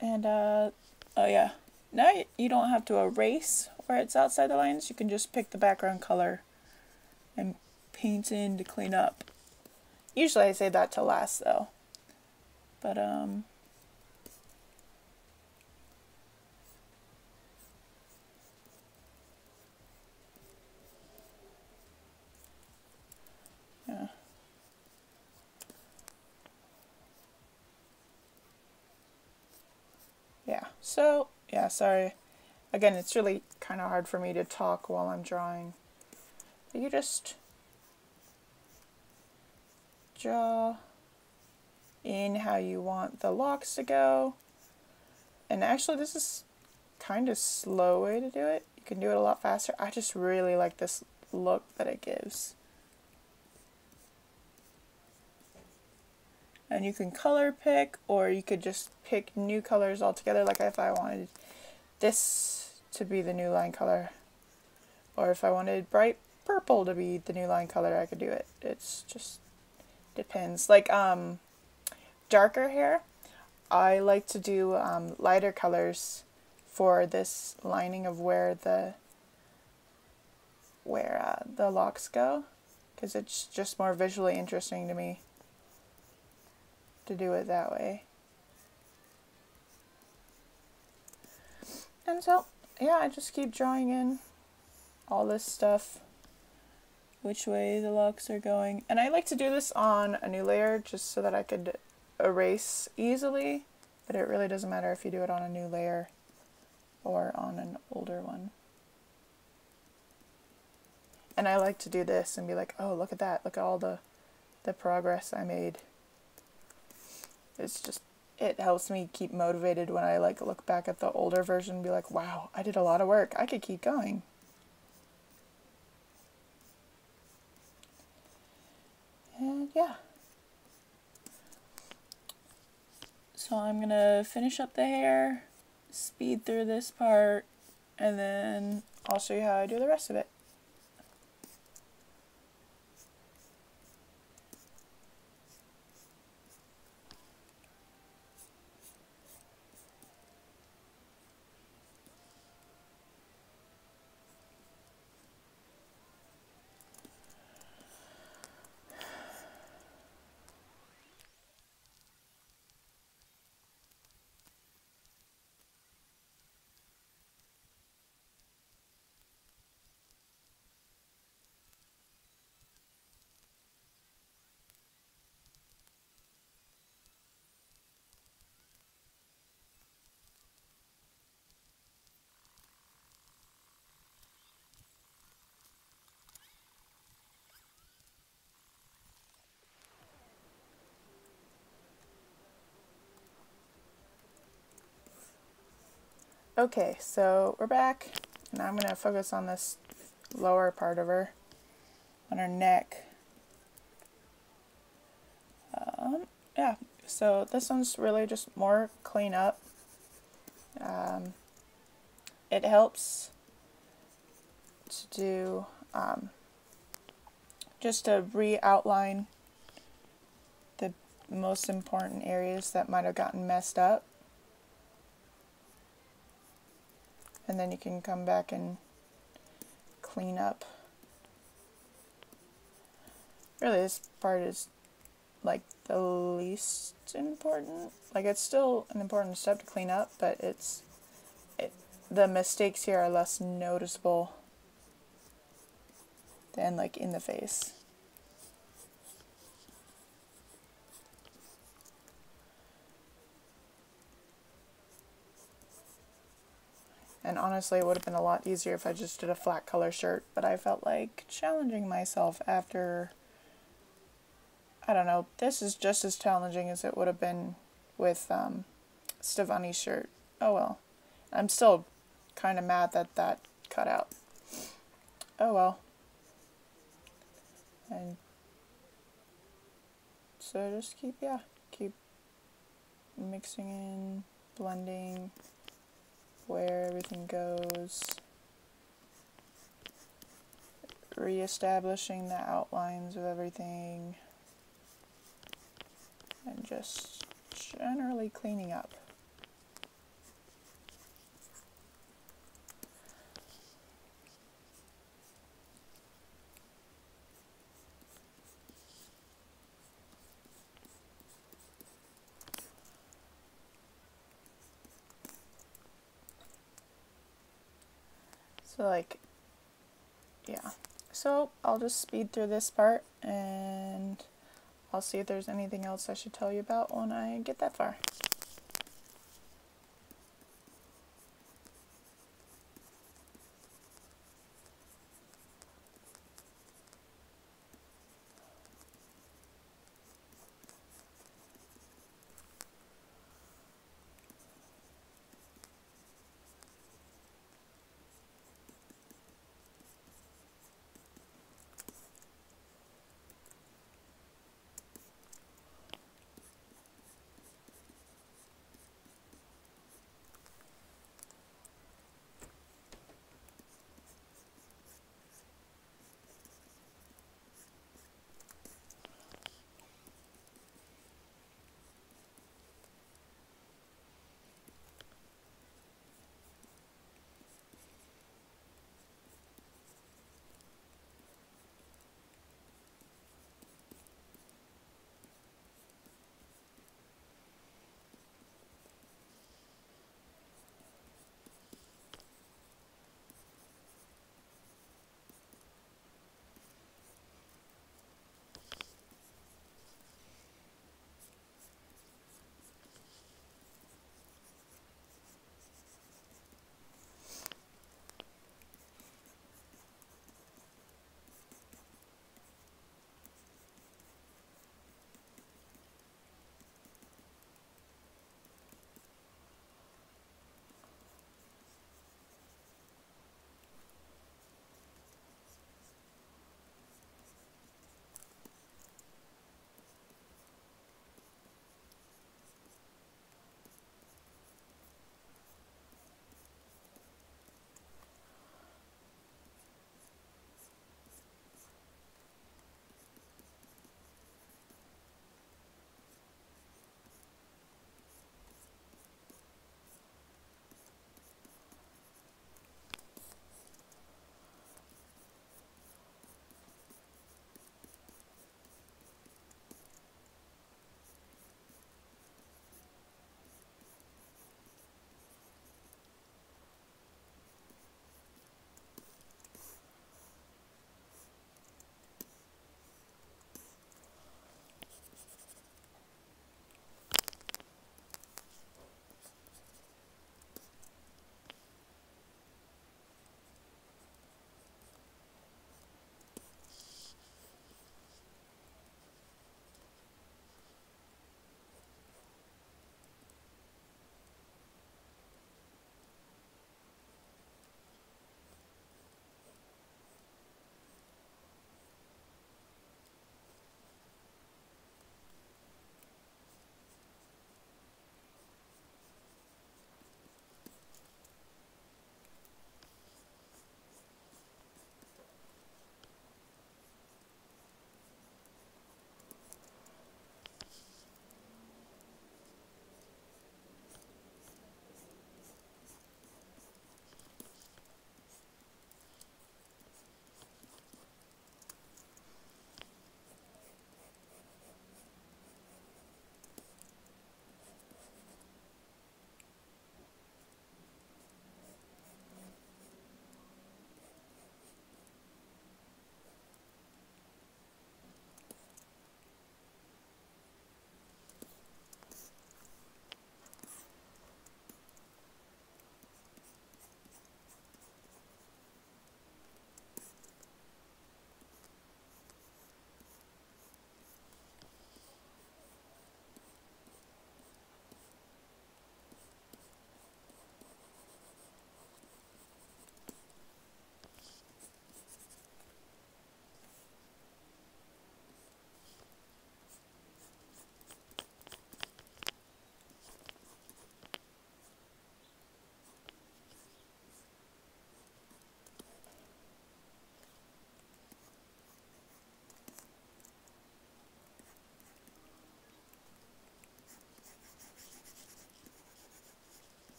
And oh yeah, now you don't have to erase where it's outside the lines. You can just pick the background color and paint in to clean up. Usually I say that to last though. But So, yeah, sorry. Again, it's really kind of hard for me to talk while I'm drawing. But you just draw in how you want the locks to go. And actually, this is kind of slow way to do it. You can do it a lot faster. I just really like this look that it gives. And you can color pick, or you could just pick new colors altogether. Like if I wanted this to be the new line color, or if I wanted bright purple to be the new line color, I could do it. It's just depends. Like darker hair, I like to do lighter colors for this lining of where the locks go, because it's just more visually interesting to me to do it that way. And so, yeah, I just keep drawing in all this stuff, which way the locks are going. And I like to do this on a new layer just so that I could erase easily, but it really doesn't matter if you do it on a new layer or on an older one. And I like to do this and be like, oh, look at that. Look at all the progress I made. It's just, it helps me keep motivated when I like look back at the older version and be like, wow, I did a lot of work. I could keep going. And yeah. So I'm going to finish up the hair, speed through this part, and then I'll show you how I do the rest of it. Okay, so we're back, and I'm going to focus on this lower part of her, on her neck. Yeah, so this one's really just more clean up. It helps to do just to re-outline the most important areas that might have gotten messed up. And then you can come back and clean up. Really, this part is like the least important. Like, it's still an important step to clean up, but the mistakes here are less noticeable than like in the face. And honestly, it would have been a lot easier if I just did a flat color shirt, but I felt like challenging myself after, I don't know, this is just as challenging as it would have been with Stefani's shirt. Oh well. I'm still kind of mad that that cut out. Oh well. And so just keep mixing in, blending where everything goes, re-establishing the outlines of everything, and just generally cleaning up. So like, yeah. So I'll just speed through this part and I'll see if there's anything else I should tell you about when I get that far.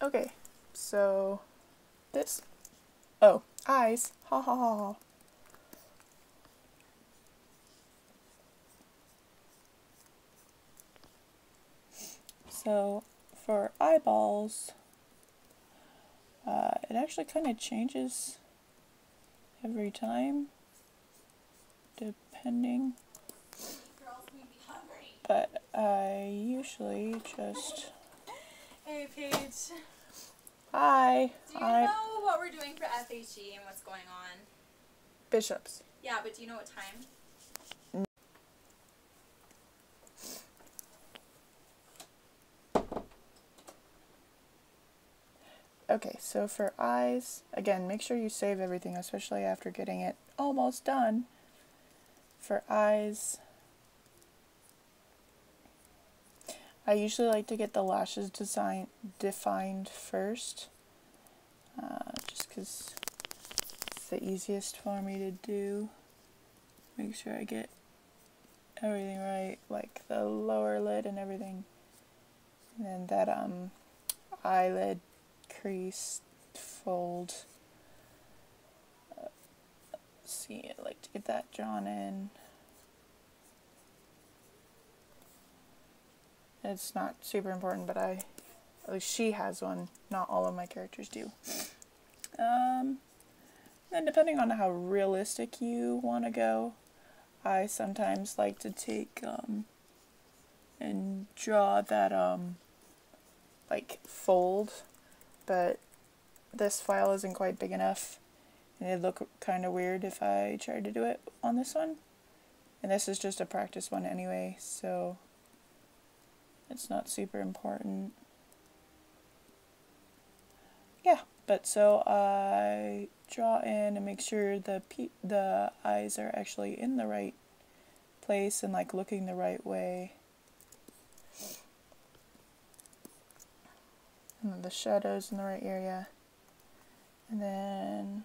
Okay, so this, oh, eyes, ha ha ha ha. So for eyeballs, it actually kind of changes every time, depending. Girls may be hungry. But I usually just... Hey, Paige. Hi. Do you know what we're doing for FHE and what's going on? Bishops. Yeah, but do you know what time? Okay, so for eyes, again, make sure you save everything, especially after getting it almost done. For eyes, I usually like to get the lashes defined first, just because it's the easiest for me to do. Make sure I get everything right, like the lower lid and everything. And then that eyelid crease fold. See, I like to get that drawn in. It's not super important, but at least she has one. Not all of my characters do. And depending on how realistic you want to go, I sometimes like to take and draw that like fold, but this file isn't quite big enough, and it'd look kind of weird if I tried to do it on this one. And this is just a practice one anyway, so it's not super important. Yeah, but so I draw in and make sure the eyes are actually in the right place and like looking the right way. And then the shadows in the right area. And then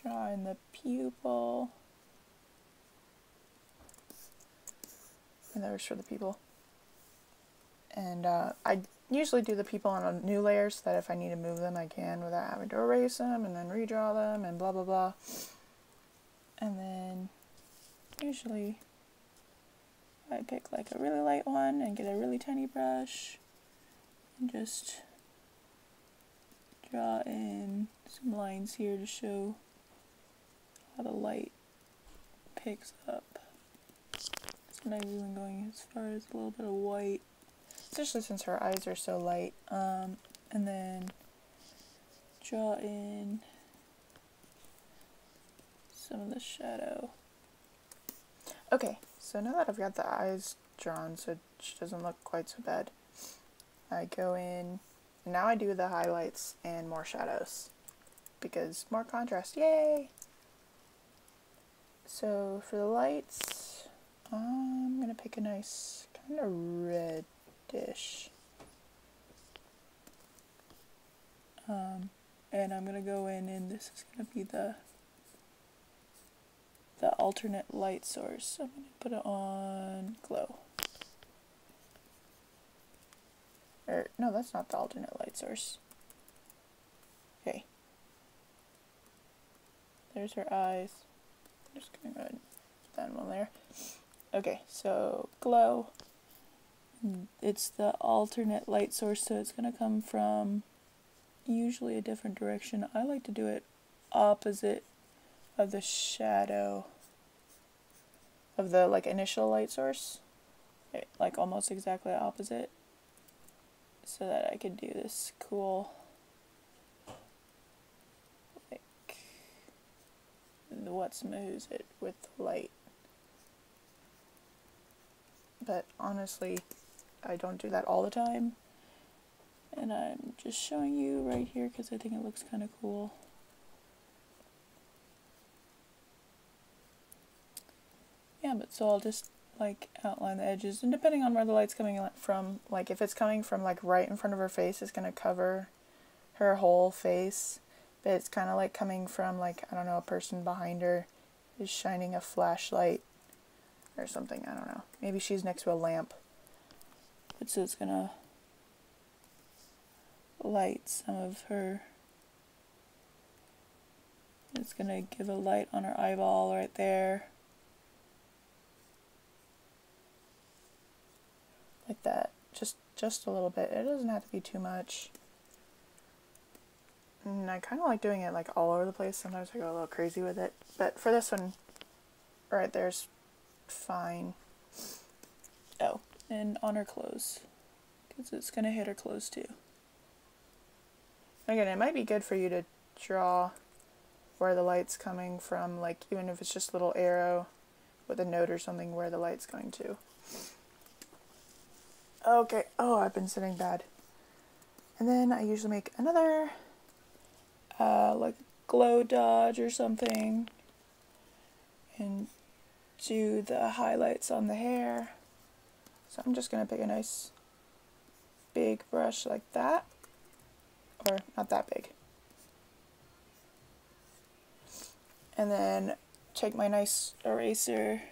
draw in the pupil. And that works for the pupil. And I usually do the pupil on a new layer so that if I need to move them I can without having to erase them and then redraw them and blah blah blah. And then usually I pick like a really light one and get a really tiny brush and just draw in some lines here to show how the light picks up. Sometimes even going as far as a little bit of white, especially since her eyes are so light. And then draw in some of the shadow. Okay, so now that I've got the eyes drawn so she doesn't look quite so bad, I go in, and now I do the highlights and more shadows, because more contrast, yay! So for the lights, I'm going to pick a nice kind of reddish. And I'm going to go in and this is going to be the alternate light source. So I'm going to put it on glow. Or, no, that's not the alternate light source. Okay. There's her eyes. I'm just going to go ahead and put that one there. Okay, so glow. It's the alternate light source, so it's going to come from usually a different direction. I like to do it opposite of the shadow of the like initial light source, like almost exactly opposite, so that I could do this cool like what smooths it with the light. But honestly, I don't do that all the time, and I'm just showing you right here because I think it looks kind of cool. Yeah, but so I'll just like outline the edges, and depending on where the light's coming from, like if it's coming from like right in front of her face, it's going to cover her whole face, but it's kind of like coming from like, I don't know, a person behind her is shining a flashlight or something, I don't know. Maybe she's next to a lamp. But so it's gonna light some of her. It's gonna give a light on her eyeball right there. Like that. Just a little bit. It doesn't have to be too much. And I kind of like doing it like all over the place. Sometimes I go a little crazy with it. But for this one, right there's fine. Oh, and on her clothes. Because it's going to hit her clothes too. Again, it might be good for you to draw where the light's coming from. Like even if it's just a little arrow with a note or something where the light's going to. Okay. Oh, I've been sitting bad. And then I usually make another like glow dodge or something and do the highlights on the hair. So I'm just going to pick a nice big brush like that, or not that big, and then take my nice eraser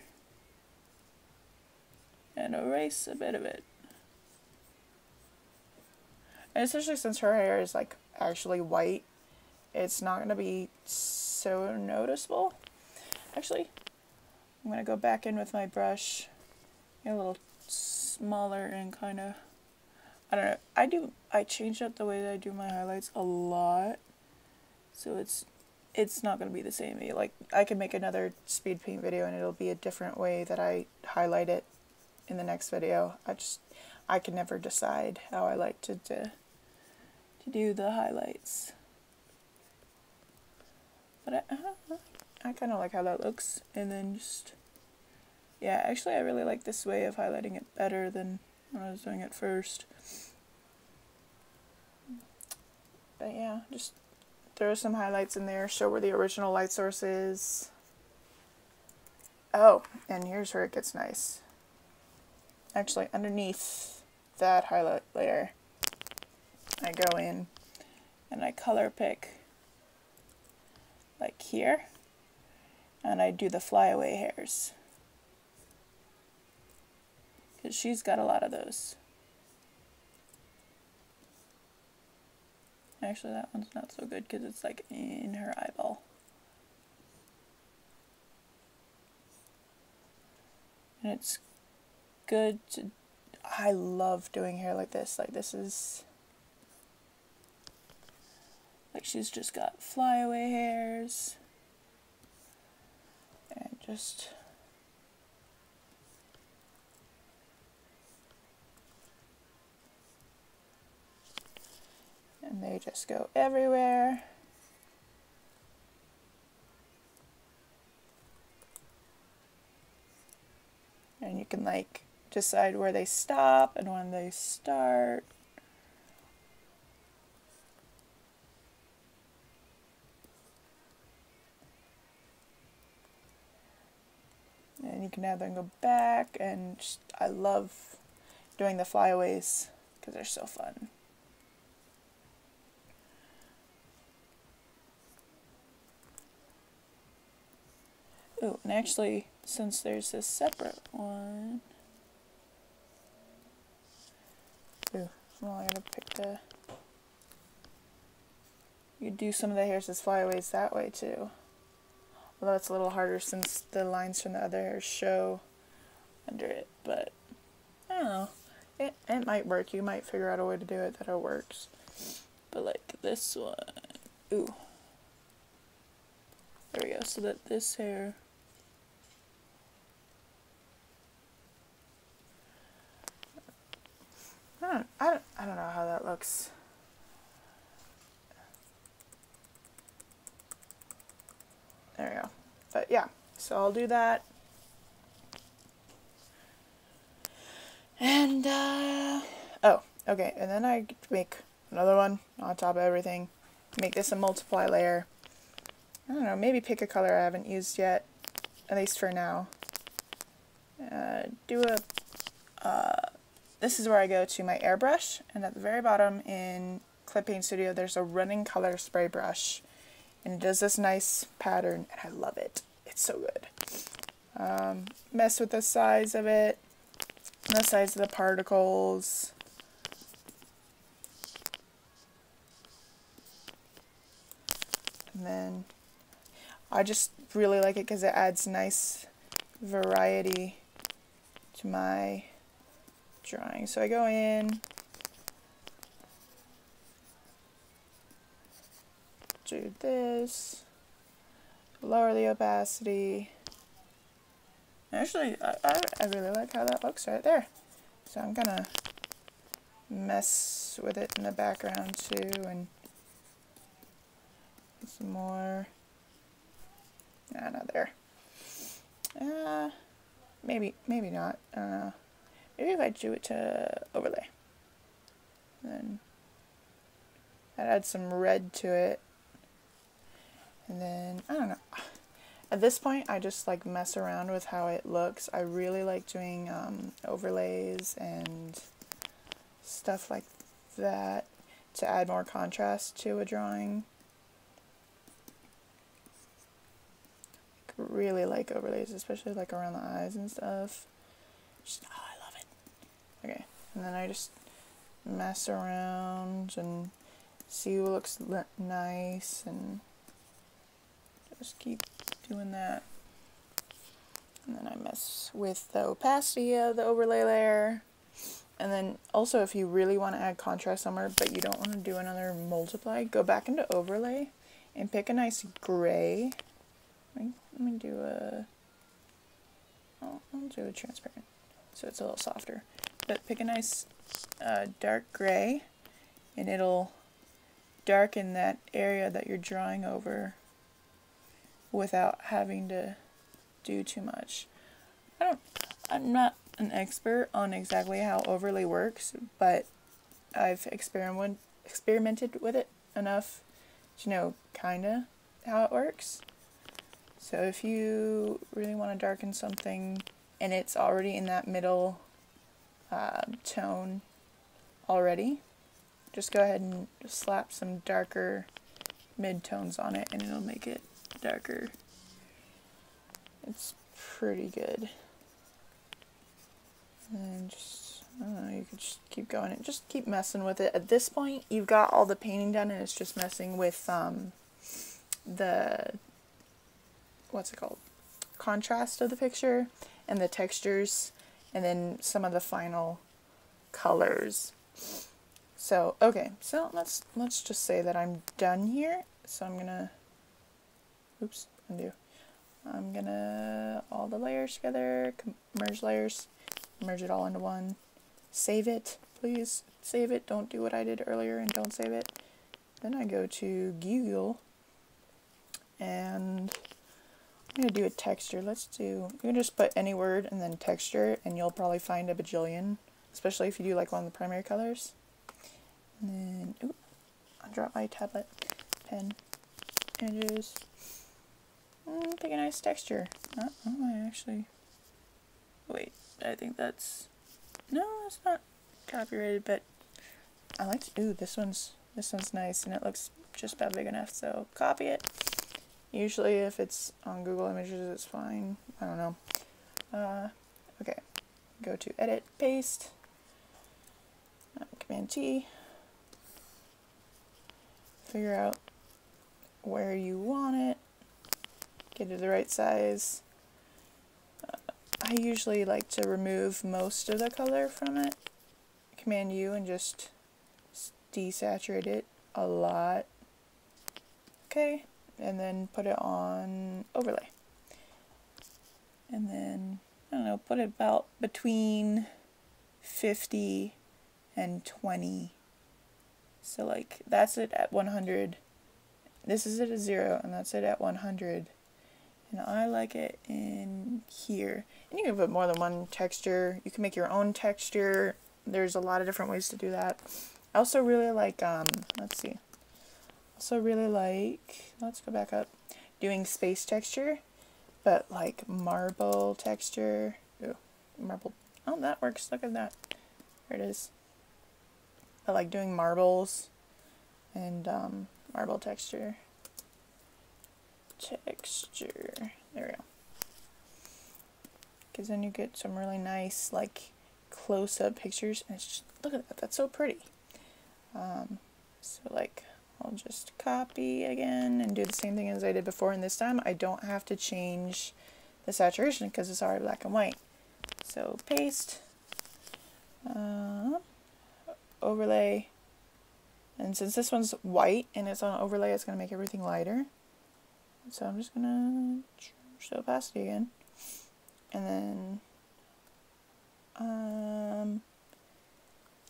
and erase a bit of it. And especially since her hair is like actually white, it's not going to be so noticeable. Actually, I'm going to go back in with my brush, get a little smaller and kind of, I don't know, I change up the way that I do my highlights a lot, so it's not going to be the same. Like, I can make another speed paint video and it'll be a different way that I highlight it in the next video. I can never decide how I like to do the highlights. But I kind of like how that looks. And then just, yeah, actually I really like this way of highlighting it better than when I was doing it first. But yeah, just throw some highlights in there, show where the original light source is. Oh, and here's where it gets nice. Actually, underneath that highlight layer, I go in and I color pick like here, and I do the flyaway hairs, because she's got a lot of those. Actually, that one's not so good because it's like in her eyeball. And it's good to, I love doing hair like this. Like this is, like she's just got flyaway hairs. And just, and they just go everywhere. And you can like decide where they stop and when they start. And you can have them go back, and just, I love doing the flyaways because they're so fun. Ooh, and actually, since there's this separate one, ooh, well, I gotta pick the, you do some of the hairs as flyaways that way too. Although it's a little harder since the lines from the other hairs show under it, but I don't know. It might work. You might figure out a way to do it that it works. But like this one, ooh, there we go. So that this hair, I don't know how that looks. There we go. But yeah, so I'll do that. And, oh, okay, and then I make another one on top of everything. Make this a multiply layer. I don't know, maybe pick a color I haven't used yet, at least for now. This is where I go to my airbrush, and at the very bottom in Clip Paint Studio, there's a running color spray brush. And it does this nice pattern, and I love it. It's so good. Mess with the size of it. the size of the particles. And then I just really like it because it adds nice variety to my drawing. So I go in, do this, lower the opacity. Actually, I really like how that looks right there. So I'm gonna mess with it in the background too, and get some more. Nah, not there. Maybe not. I don't know. Maybe if I do it to overlay, then that adds some red to it. And then I don't know. At this point, I just like mess around with how it looks. I really like doing overlays and stuff like that to add more contrast to a drawing. Really like overlays, especially like around the eyes and stuff. Just, oh, I love it. Okay, and then I just mess around and see what looks nice, and just keep doing that. And then I mess with the opacity of the overlay layer. And then also, if you really want to add contrast somewhere but you don't want to do another multiply, go back into overlay and pick a nice gray. Let me do I'll do a transparent so it's a little softer. But pick a nice dark gray, and it'll darken that area that you're drawing over without having to do too much. I'm not an expert on exactly how overlay works, but I've experimented with it enough to know kinda how it works. So if you really want to darken something and it's already in that middle tone already, just go ahead and slap some darker mid-tones on it and it'll make it darker. It's pretty good. And just, I don't know, you could just keep going and just keep messing with it. At this point, you've got all the painting done and it's just messing with the, what's it called, contrast of the picture and the textures, and then some of the final colors. So okay, so let's just say that I'm done here. So I'm gonna, oops, undo. I'm gonna all the layers together, merge layers, merge it all into one. Save it, please save it. Don't do what I did earlier and don't save it. Then I go to Google and I'm going to do a texture. You can just put any word and then texture, and you'll probably find a bajillion, especially if you do like one of the primary colors. And then, oop, I dropped my tablet pen. Images. Pick a nice texture. Oh, I actually, wait, I think that's, no, it's not copyrighted, but I like to, this one's nice, and it looks just about big enough, so copy it. Usually if it's on Google Images, it's fine. I don't know. Okay, go to Edit, Paste, Command T, figure out where you want it, get it the right size. I usually like to remove most of the color from it. Command U and just desaturate it a lot. Okay. And then put it on overlay. And then, I don't know, put it about between 50 and 20. So like, that's it at 100. This is it at 0, and that's it at 100. And I like it in here. And you can put more than one texture. You can make your own texture. There's a lot of different ways to do that. I also really like, let's see. Also really like, let's go back up, doing space texture, but like marble texture. Ooh, marble. Oh, that works. Look at that. There it is. I like doing marbles and marble texture. There we go. Because then you get some really nice like close-up pictures, and it's just, look at that, that's so pretty. So like, I'll just copy again and do the same thing as I did before, and this time I don't have to change the saturation because it's already black and white. So paste, overlay, and since this one's white and it's on overlay, it's going to make everything lighter. So I'm just going to show opacity again, and then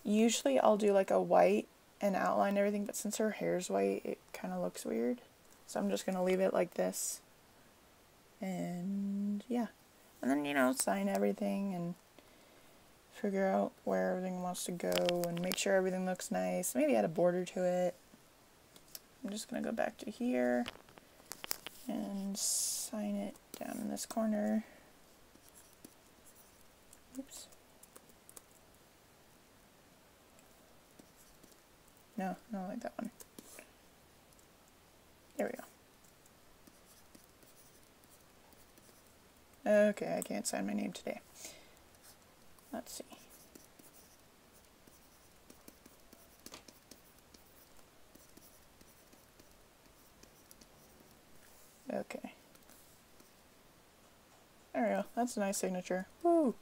usually I'll do like a white and outline everything, but since her hair's white, it kind of looks weird. So I'm just going to leave it like this. And yeah. And then, you know, sign everything and figure out where everything wants to go and make sure everything looks nice. Maybe add a border to it. I'm just going to go back to here and sign it down in this corner. Oops. No, not like that one. There we go. Okay, I can't sign my name today. Let's see. Okay. There we go. That's a nice signature. Woo!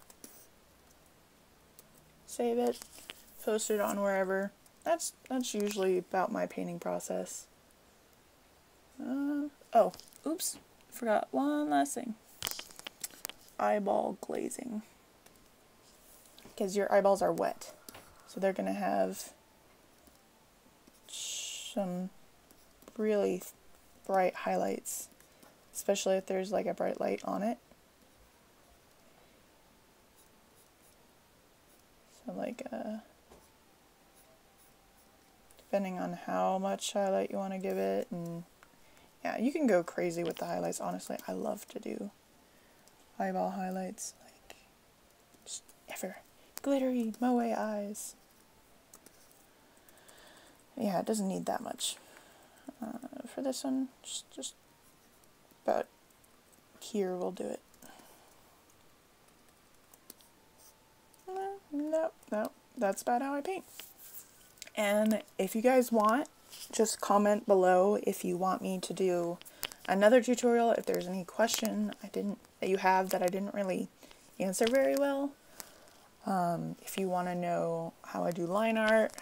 Save it. Post it on wherever. That's usually about my painting process. Oh, oops. Forgot one last thing. Eyeball glazing. Because your eyeballs are wet. So they're going to have some really bright highlights. Especially if there's like a bright light on it. So like, depending on how much highlight you want to give it, and yeah, you can go crazy with the highlights. Honestly, I love to do eyeball highlights, like just ever glittery moe eyes. Yeah, it doesn't need that much. For this one, just about here will do it. No, that's about how I paint. And if you guys want, just comment below if you want me to do another tutorial, if there's any question that you have that I didn't really answer very well. If you want to know how I do line art,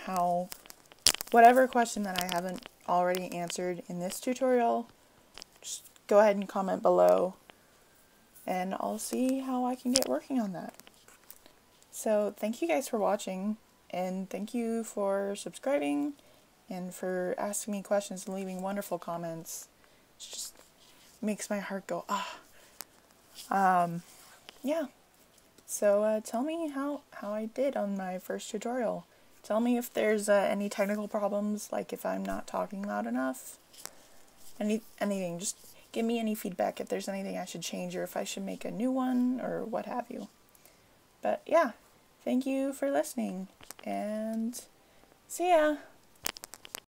whatever question that I haven't already answered in this tutorial, just go ahead and comment below and I'll see how I can get working on that. So thank you guys for watching, and thank you for subscribing and for asking me questions and leaving wonderful comments. It just makes my heart go, ah. Yeah. So tell me how I did on my first tutorial. Tell me if there's any technical problems, like if I'm not talking loud enough. Anything. Just give me any feedback if there's anything I should change or if I should make a new one or what have you. But yeah, thank you for listening and see ya!